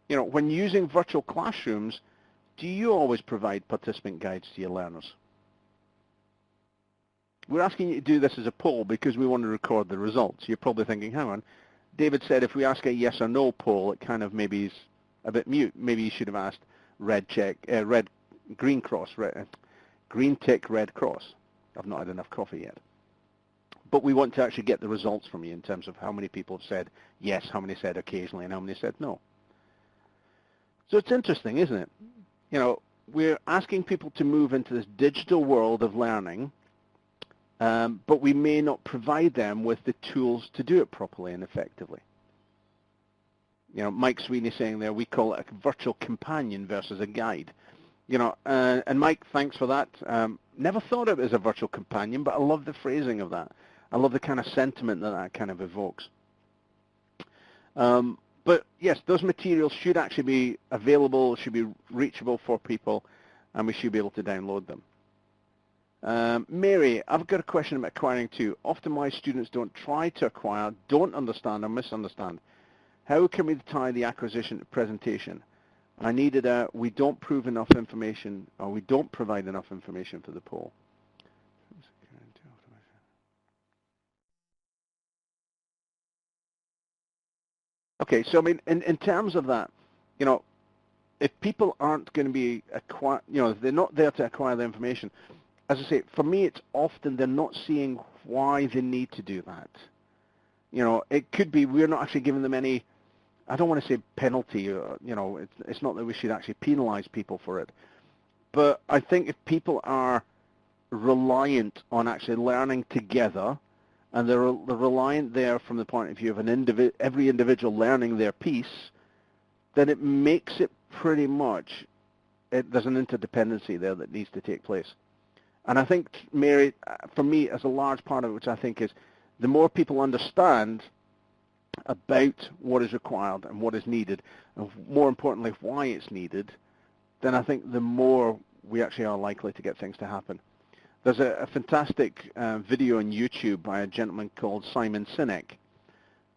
S2: when using virtual classrooms, do you always provide participant guides to your learners? We're asking you to do this as a poll because we want to record the results. You're probably thinking, hang on, David said if we ask a yes or no poll, it kind of maybe is a bit mute. Maybe you should have asked green tick, red cross. I've not had enough coffee yet. But we want to actually get the results from you in terms of how many people have said yes, how many said occasionally, and how many said no. So it's interesting, isn't it? We're asking people to move into this digital world of learning, but we may not provide them with the tools to do it properly and effectively. Mike Sweeney saying there, we call it a virtual companion versus a guide. And Mike, thanks for that. Never thought of it as a virtual companion, but I love the phrasing of that. I love the kind of sentiment that kind of evokes. But yes, those materials should actually be available, should be reachable for people, and we should be able to download them. Mary, I've got a question about acquiring too. Often my students don't try to acquire, don't understand, or misunderstand. How can we tie the acquisition to presentation? I needed we don't prove enough information, or we don't provide enough information for the poll. Okay, so I mean, in terms of that, if people aren't going to be if they're not there to acquire the information, as I say, for me, it's often they're not seeing why they need to do that. It could be we're not actually giving them any, I don't want to say penalty, it's not that we should actually penalize people for it. But I think if people are reliant on actually learning together, and they're reliant there from the point of view of every individual learning their piece, then it makes it pretty much, there's an interdependency there that needs to take place. And I think, Mary, for me, as a large part of it, which I think is the more people understand about what is required and what is needed, and more importantly, why it's needed, then I think the more we actually are likely to get things to happen. There's a fantastic video on YouTube by a gentleman called Simon Sinek.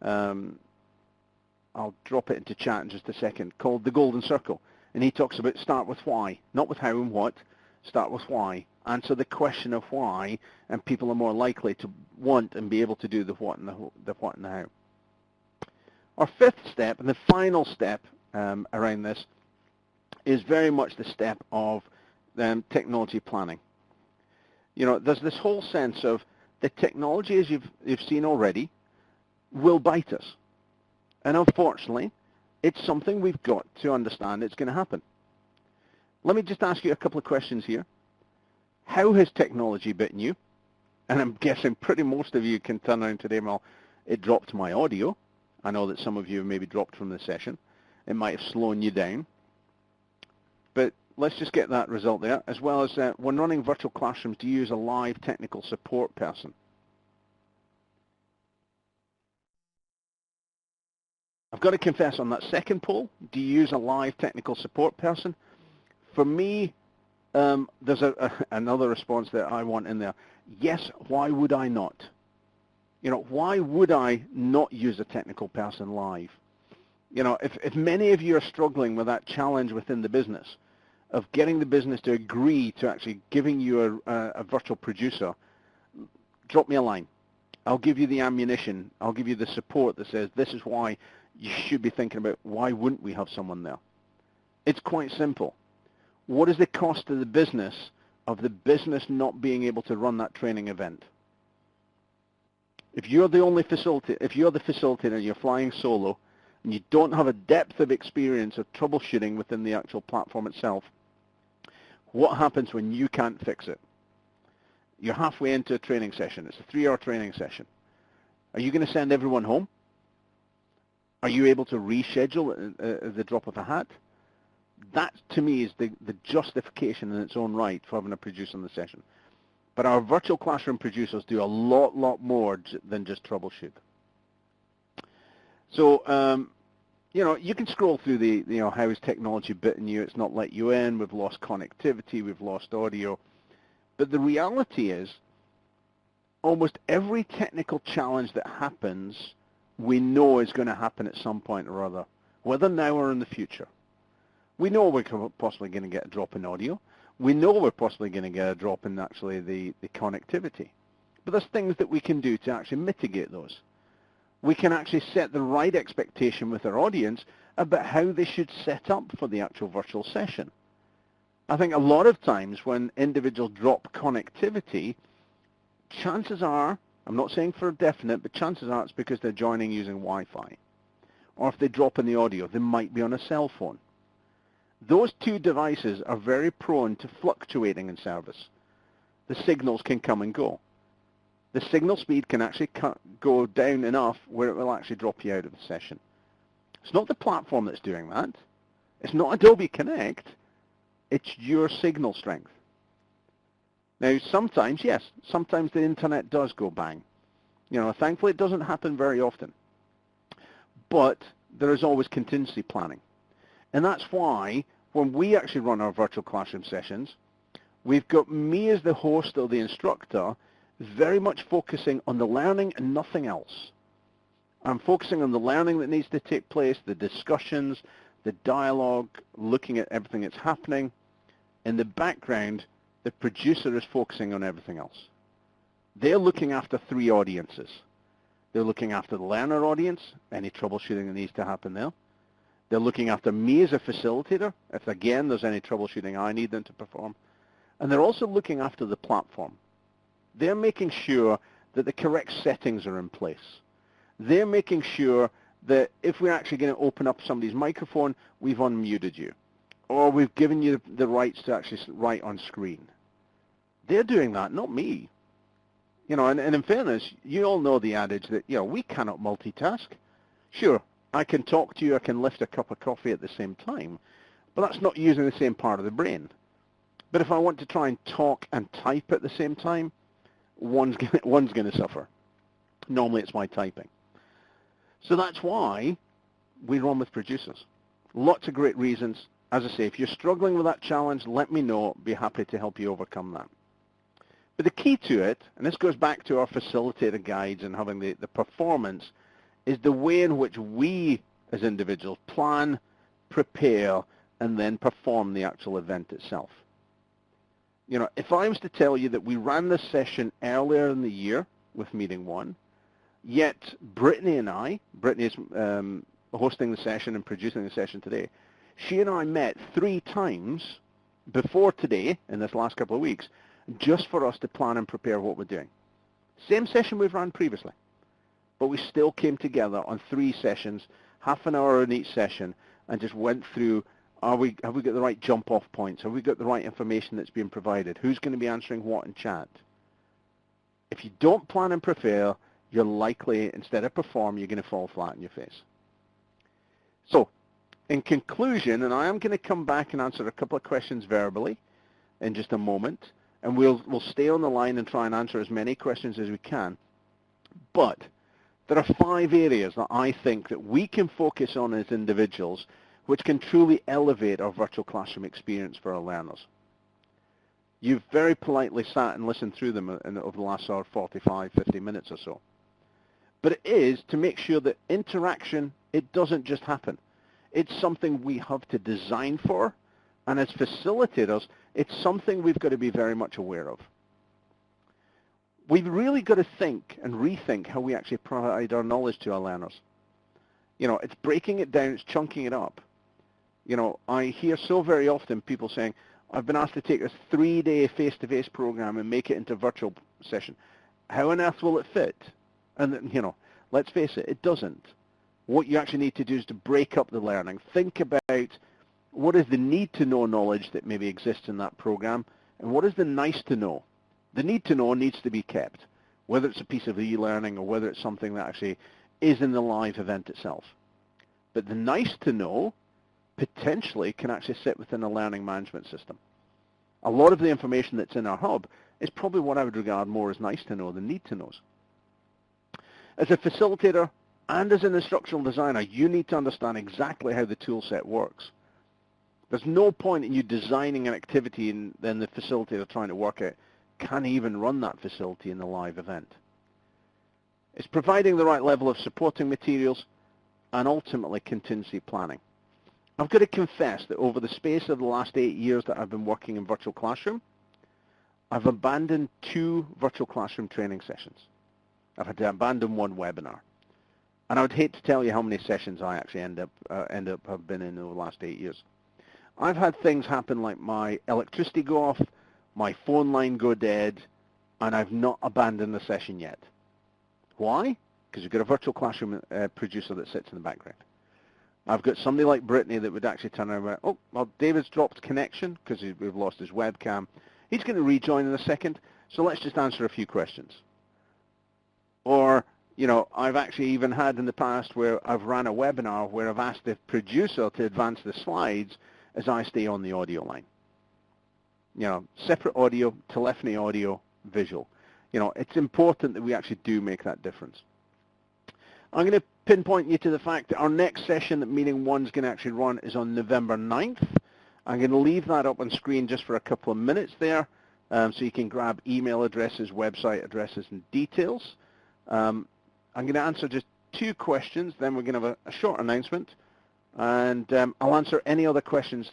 S2: I'll drop it into chat in just a second, called The Golden Circle. And he talks about start with why, not with how and what, start with why. Answer the question of why, and people are more likely to want and be able to do the what and the what and the how. Our fifth step, and the final step around this, is very much the step of technology planning. You know, there's this whole sense of the technology, as you've seen already, will bite us. And unfortunately, it's something we've got to understand it's going to happen. Let me just ask you a couple of questions here. How has technology bitten you? And I'm guessing pretty most of you can turn around today and well, it dropped my audio. I know that some of you have maybe dropped from the session. It might have slowed you down. But let's just get that result there. As well as when running virtual classrooms, do you use a live technical support person? I've got to confess on that second poll, do you use a live technical support person? For me, there's another response that I want in there. Yes, why would I not? You know, why would I not use a technical person live? You know, if many of you are struggling with that challenge within the business of getting the business to agree to actually giving you a virtual producer, drop me a line. I'll give you the ammunition. I'll give you the support that says this is why you should be thinking about why wouldn't we have someone there. It's quite simple. What is the cost to the business of the business not being able to run that training event? If you're the only facilitator, if you're the facilitator and you're flying solo and you don't have a depth of experience of troubleshooting within the actual platform itself, what happens when you can't fix it? You're halfway into a training session. It's a 3-hour training session. Are you going to send everyone home? Are you able to reschedule at the drop of a hat? That, to me, is the justification in its own right for having a producer in the session. But our virtual classroom producers do a lot more than just troubleshoot. So, you know, you can scroll through the, you know, how is technology bitten you? It's not let you in. We've lost connectivity. We've lost audio. But the reality is, almost every technical challenge that happens, we know is going to happen at some point or other, whether now or in the future. We know we're possibly going to get a drop in audio. We know we're possibly going to get a drop in actually the connectivity. But there's things that we can do to actually mitigate those. We can actually set the right expectation with our audience about how they should set up for the actual virtual session. I think a lot of times when individuals drop connectivity, chances are, I'm not saying for a definite, but chances are it's because they're joining using Wi-Fi. Or if they drop in the audio, they might be on a cell phone. Those two devices are very prone to fluctuating in service. The signals can come and go. The signal speed can actually go down enough where it will actually drop you out of the session. It's not the platform that's doing that. It's not Adobe Connect. It's your signal strength. Now, sometimes, yes, sometimes the internet does go bang. You know, thankfully it doesn't happen very often. But there is always contingency planning. And that's why when we actually run our virtual classroom sessions, we've got me as the host or the instructor very much focusing on the learning and nothing else. I'm focusing on the learning that needs to take place, the discussions, the dialogue, looking at everything that's happening. In the background, the producer is focusing on everything else. They're looking after 3 audiences. They're looking after the learner audience, any troubleshooting that needs to happen there. They're looking after me as a facilitator, if again there's any troubleshooting I need them to perform. And they're also looking after the platform. They're making sure that the correct settings are in place. They're making sure that if we're actually going to open up somebody's microphone, we've unmuted you. Or we've given you the rights to actually write on screen. They're doing that, not me. You know, and in fairness, you all know the adage that, you know, we cannot multitask. Sure, I can talk to you, I can lift a cup of coffee at the same time, but that's not using the same part of the brain. But if I want to try and talk and type at the same time, one's going to suffer. Normally it's my typing. So that's why we run with producers. Lots of great reasons. As I say, if you're struggling with that challenge, let me know. Be happy to help you overcome that. But the key to it, and this goes back to our facilitator guides and having the performance, is the way in which we as individuals plan, prepare, and then perform the actual event itself. You know, if I was to tell you that we ran this session earlier in the year with MeetingOne, yet Brittany and I, Brittany is hosting the session and producing the session today, she and I met 3 times before today, in this last couple of weeks, just for us to plan and prepare what we're doing. Same session we've run previously, but we still came together on 3 sessions, half an hour in each session, and just went through, have we got the right jump-off points? Have we got the right information that's being provided? Who's going to be answering what in chat? If you don't plan and prepare, you're likely, instead of perform, you're going to fall flat in your face. So, in conclusion, and I am going to come back and answer a couple of questions verbally in just a moment, and we'll stay on the line and try and answer as many questions as we can. But there are 5 areas that I think that we can focus on as individuals which can truly elevate our virtual classroom experience for our learners. You've very politely sat and listened through them over the last 45, 50 minutes or so. But it is to make sure that interaction, it doesn't just happen. It's something we have to design for, and as facilitators, it's something we've got to be very much aware of. We've really got to think and rethink how we actually provide our knowledge to our learners. You know, it's breaking it down, it's chunking it up. You know, I hear so very often people saying, I've been asked to take this 3-day face-to-face program and make it into a virtual session. How on earth will it fit? And, you know, let's face it, it doesn't. What you actually need to do is to break up the learning. Think about what is the need-to-know knowledge that maybe exists in that program, and what is the nice-to-know. The need-to-know needs to be kept, whether it's a piece of e-learning or whether it's something that actually is in the live event itself. But the nice-to-know potentially can actually sit within a learning management system. A lot of the information that's in our hub is probably what I would regard more as nice-to-know than need-to-knows. As a facilitator and as an instructional designer, you need to understand exactly how the tool set works. There's no point in you designing an activity and then the facilitator trying to work out, can he even run that facility in the live event? It's providing the right level of supporting materials and ultimately contingency planning. I've got to confess that over the space of the last 8 years that I've been working in virtual classroom, I've abandoned 2 virtual classroom training sessions. I've had to abandon 1 webinar. And I would hate to tell you how many sessions I actually end up have been in over the last 8 years. I've had things happen like my electricity go off, my phone line go dead, and I've not abandoned the session yet. Why? Because you've got a virtual classroom producer that sits in the background. I've got somebody like Brittany that would actually turn around and go, oh, well, David's dropped connection because we've lost his webcam. He's going to rejoin in a second, so let's just answer a few questions. Or, you know, I've actually even had in the past where I've ran a webinar where I've asked the producer to advance the slides as I stay on the audio line. You know, separate audio, telephony audio, visual. You know, it's important that we actually do make that difference. I'm going to pinpoint you to the fact that our next session that MeetingOne is going to actually run is on November 9th. I'm going to leave that up on screen just for a couple of minutes there so you can grab email addresses, website addresses, and details. I'm going to answer just 2 questions, then we're going to have a short announcement, and I'll answer any other questions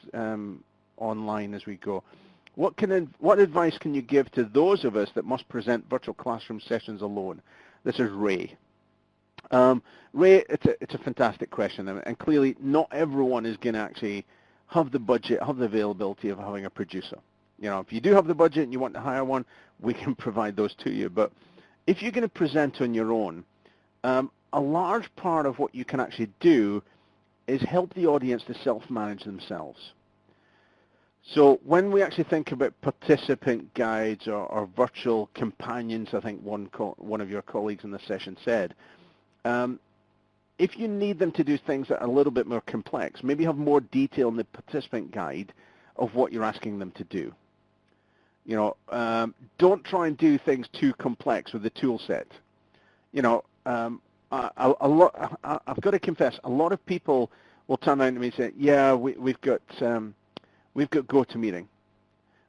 S2: online as we go. What advice can you give to those of us that must present virtual classroom sessions alone? This is Ray. Ray, it's a fantastic question, and clearly not everyone is going to actually have the budget, have the availability of having a producer. You know, if you do have the budget and you want to hire one, we can provide those to you. But if you're going to present on your own, a large part of what you can actually do is help the audience to self-manage themselves. So when we actually think about participant guides or virtual companions, I think one of your colleagues in the session said, if you need them to do things that are a little bit more complex, maybe have more detail in the participant guide of what you're asking them to do. You know, don't try and do things too complex with the tool set. You know, I've got to confess, a lot of people will turn around to me and say, yeah, we've got GoToMeeting,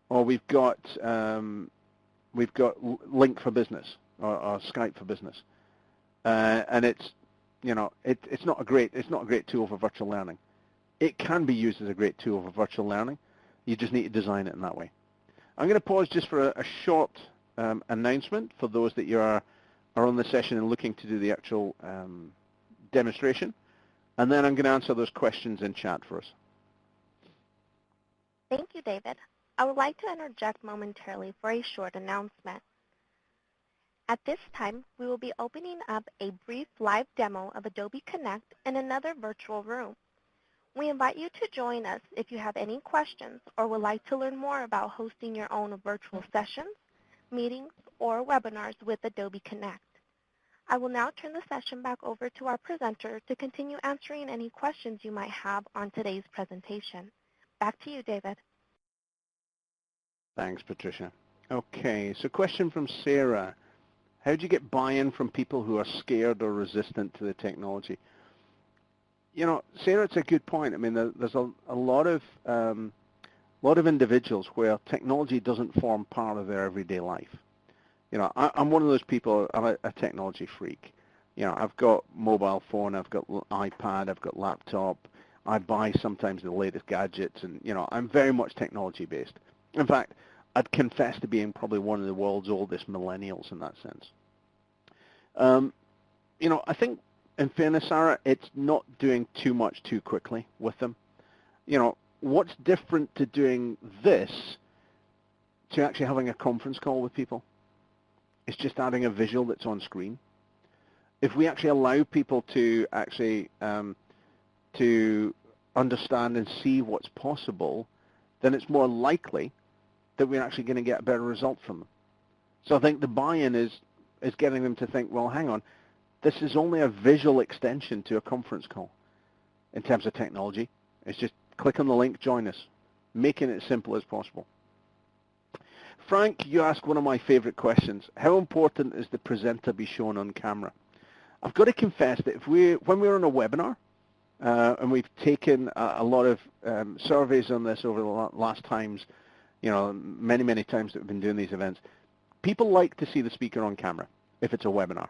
S2: or we've got Link for Business, or Skype for Business, and it's not a great tool for virtual learning. It can be used as a great tool for virtual learning. You just need to design it in that way. I'm going to pause just for a short announcement for those that are on the session and looking to do the actual demonstration, and then I'm going to answer those questions in chat for us.
S1: Thank you, David. I would like to interject momentarily for a short announcement. At this time, we will be opening up a brief live demo of Adobe Connect in another virtual room. We invite you to join us if you have any questions or would like to learn more about hosting your own virtual sessions, meetings, or webinars with Adobe Connect. I will now turn the session back over to our presenter to continue answering any questions you might have on today's presentation. Back to you, David.
S2: Thanks, Patricia. Okay, so question from Sarah. How do you get buy-in from people who are scared or resistant to the technology? Sarah, it's a good point. I mean, there's a lot of individuals where technology doesn't form part of their everyday life. I'm one of those people. I'm a technology freak. I've got mobile phone, I've got iPad, I've got laptop. I buy sometimes the latest gadgets, and I'm very much technology based. In fact, I'd confess to being probably one of the world's oldest millennials in that sense. I think, in fairness, Sarah, it's not doing too much too quickly with them. What's different to doing this to actually having a conference call with people? It's just adding a visual that's on screen. If we actually allow people to actually to understand and see what's possible, then it's more likely that we're actually going to get a better result from them. So I think the buy-in is getting them to think, well, hang on, this is only a visual extension to a conference call in terms of technology. It's just click on the link, join us, making it as simple as possible. Frank, you asked one of my favorite questions. How important is the presenter be shown on camera? I've got to confess that when we're on a webinar, and we've taken a lot of surveys on this over the last times, many, many times that we've been doing these events, people like to see the speaker on camera if it's a webinar.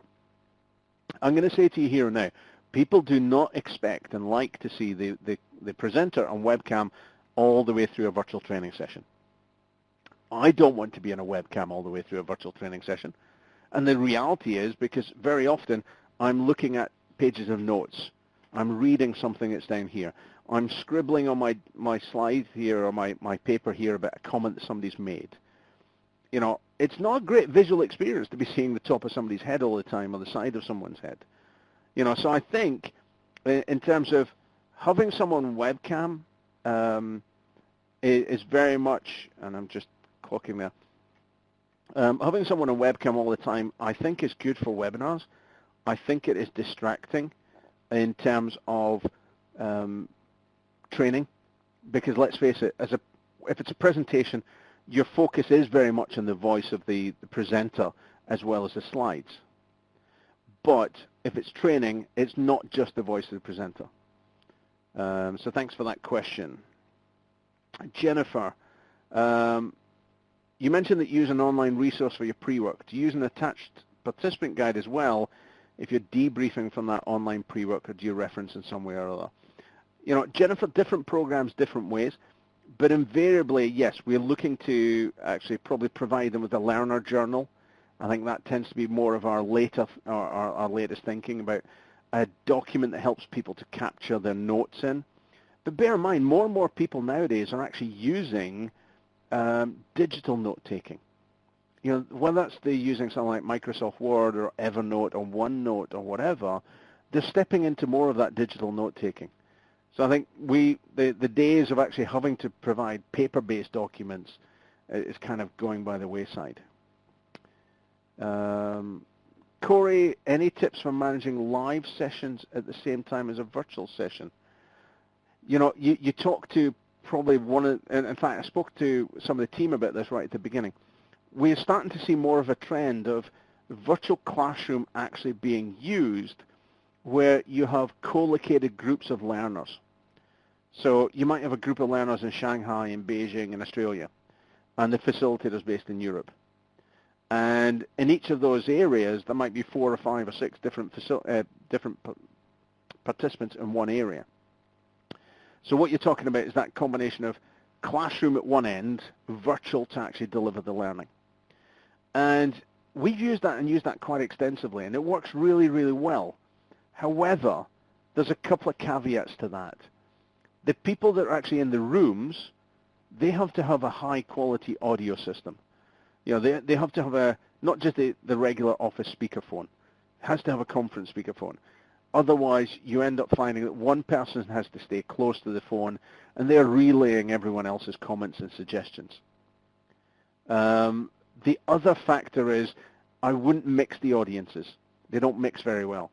S2: I'm going to say to you here and now, people do not expect and like to see the presenter on webcam all the way through a virtual training session. I don't want to be on a webcam all the way through a virtual training session. And the reality is, because very often I'm looking at pages of notes, I'm reading something that's down here, I'm scribbling on my slide here or my paper here about a comment that somebody's made. It's not a great visual experience to be seeing the top of somebody's head all the time or the side of someone's head. So I think in terms of having someone on webcam is very much, and I'm just clocking there, having someone on webcam all the time I think is good for webinars. I think it is distracting in terms of training, because let's face it, if it's a presentation, your focus is very much on the voice of the presenter as well as the slides. But if it's training, it's not just the voice of the presenter. So thanks for that question. Jennifer, you mentioned that you use an online resource for your pre-work. Do you use an attached participant guide as well if you're debriefing from that online pre-work, or do you reference in some way or other? Jennifer, different programs, different ways. But invariably, yes, we're looking to actually probably provide them with a learner journal. I think that tends to be more of our latest thinking about a document that helps people to capture their notes in. But bear in mind, more and more people nowadays are actually using digital note-taking. Whether that's they're using something like Microsoft Word or Evernote or OneNote or whatever, they're stepping into more of that digital note-taking. So I think the days of actually having to provide paper-based documents is kind of going by the wayside. Corey, any tips for managing live sessions at the same time as a virtual session? You talk to probably in fact, I spoke to some of the team about this right at the beginning. We are starting to see more of a trend of virtual classroom actually being used where you have co-located groups of learners. So you might have a group of learners in Shanghai, in Beijing, in Australia, and the facilitator is based in Europe. And in each of those areas, there might be 4 or 5 or 6 different participants in one area. So what you're talking about is that combination of classroom at one end, virtual to actually deliver the learning. And we've used that and used that quite extensively, and it works really, really well. However, there's a couple of caveats to that. The people that are actually in the rooms, they have to have a high-quality audio system. You know, they have to have not just the regular office speakerphone. It has to have a conference speakerphone. Otherwise, you end up finding that one person has to stay close to the phone, and they're relaying everyone else's comments and suggestions. The other factor is I wouldn't mix the audiences. They don't mix very well.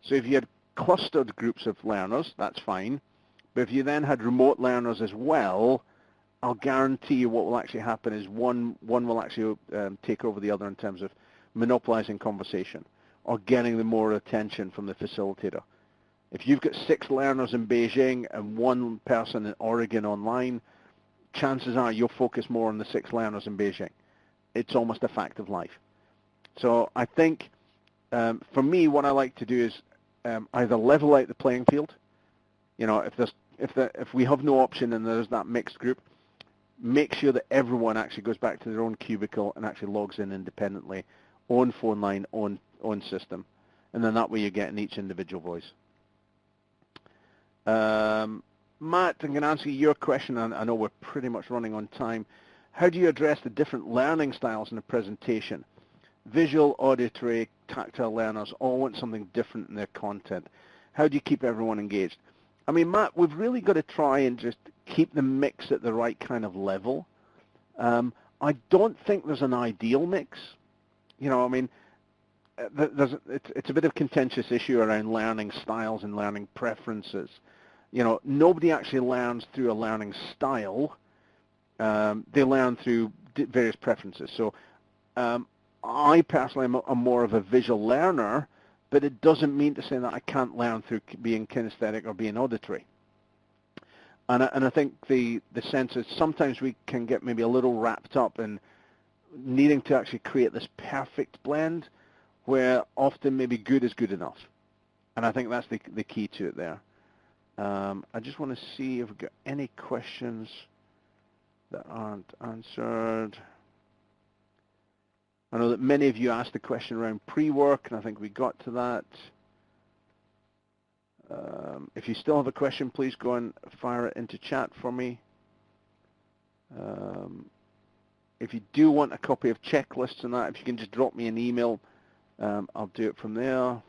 S2: So if you had clustered groups of learners, that's fine. But if you then had remote learners as well, I'll guarantee you what will actually happen is one will actually take over the other in terms of monopolizing conversation or getting the more attention from the facilitator. If you've got 6 learners in Beijing and 1 person in Oregon online, chances are you'll focus more on the 6 learners in Beijing. It's almost a fact of life. So I think for me, what I like to do is either level out the playing field. You know, if we have no option and there's that mixed group, make sure that everyone actually goes back to their own cubicle and actually logs in independently, own phone line, own system, and then that way you're getting each individual voice. Matt, I'm going to answer your question, and I know we're pretty much running on time. How do you address the different learning styles in a presentation? Visual, auditory, tactile learners all want something different in their content. How do you keep everyone engaged? I mean, Matt, we've really got to try and just keep the mix at the right kind of level. I don't think there's an ideal mix. You know, I mean, it's a bit of a contentious issue around learning styles and learning preferences. You know, nobody actually learns through a learning style. They learn through various preferences. So I personally am more of a visual learner, but it doesn't mean to say that I can't learn through being kinesthetic or being auditory. And I think the sense is sometimes we can get maybe a little wrapped up in needing to actually create this perfect blend where often maybe good is good enough. And I think that's the key to it there. I just want to see if we've got any questions that aren't answered. I know that many of you asked the question around pre-work, and I think we got to that. If you still have a question, please go and fire it into chat for me. If you do want a copy of checklists and that, if you can just drop me an email, I'll do it from there.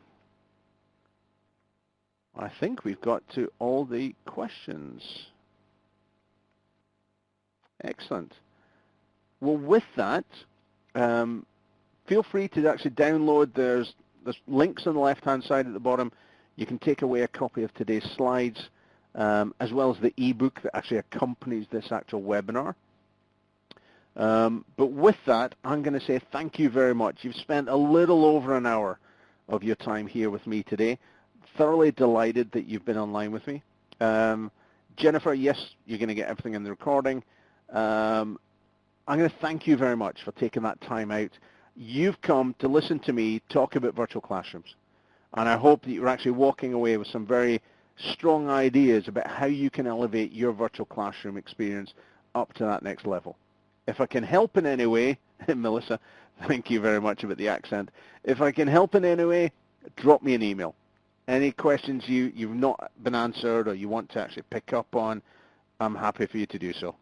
S2: I think we've got to all the questions. Excellent. Well, with that, feel free to actually download. There's links on the left-hand side at the bottom. You can take away a copy of today's slides, as well as the ebook that actually accompanies this actual webinar. But with that, I'm going to say thank you very much. You've spent a little over an hour of your time here with me today. Thoroughly delighted that you've been online with me. Jennifer, yes, you're going to get everything in the recording. I'm going to thank you very much for taking that time out. You've come to listen to me talk about virtual classrooms. And I hope that you're actually walking away with some very strong ideas about how you can elevate your virtual classroom experience up to that next level. If I can help in any way, Melissa, thank you very much about the accent. If I can help in any way, drop me an email. Any questions you've not been answered or you want to actually pick up on, I'm happy for you to do so.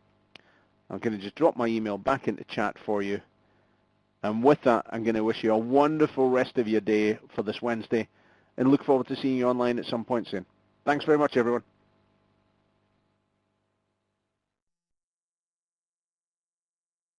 S2: I'm going to just drop my email back into chat for you. And with that, I'm going to wish you a wonderful rest of your day for this Wednesday and look forward to seeing you online at some point soon. Thanks very much, everyone.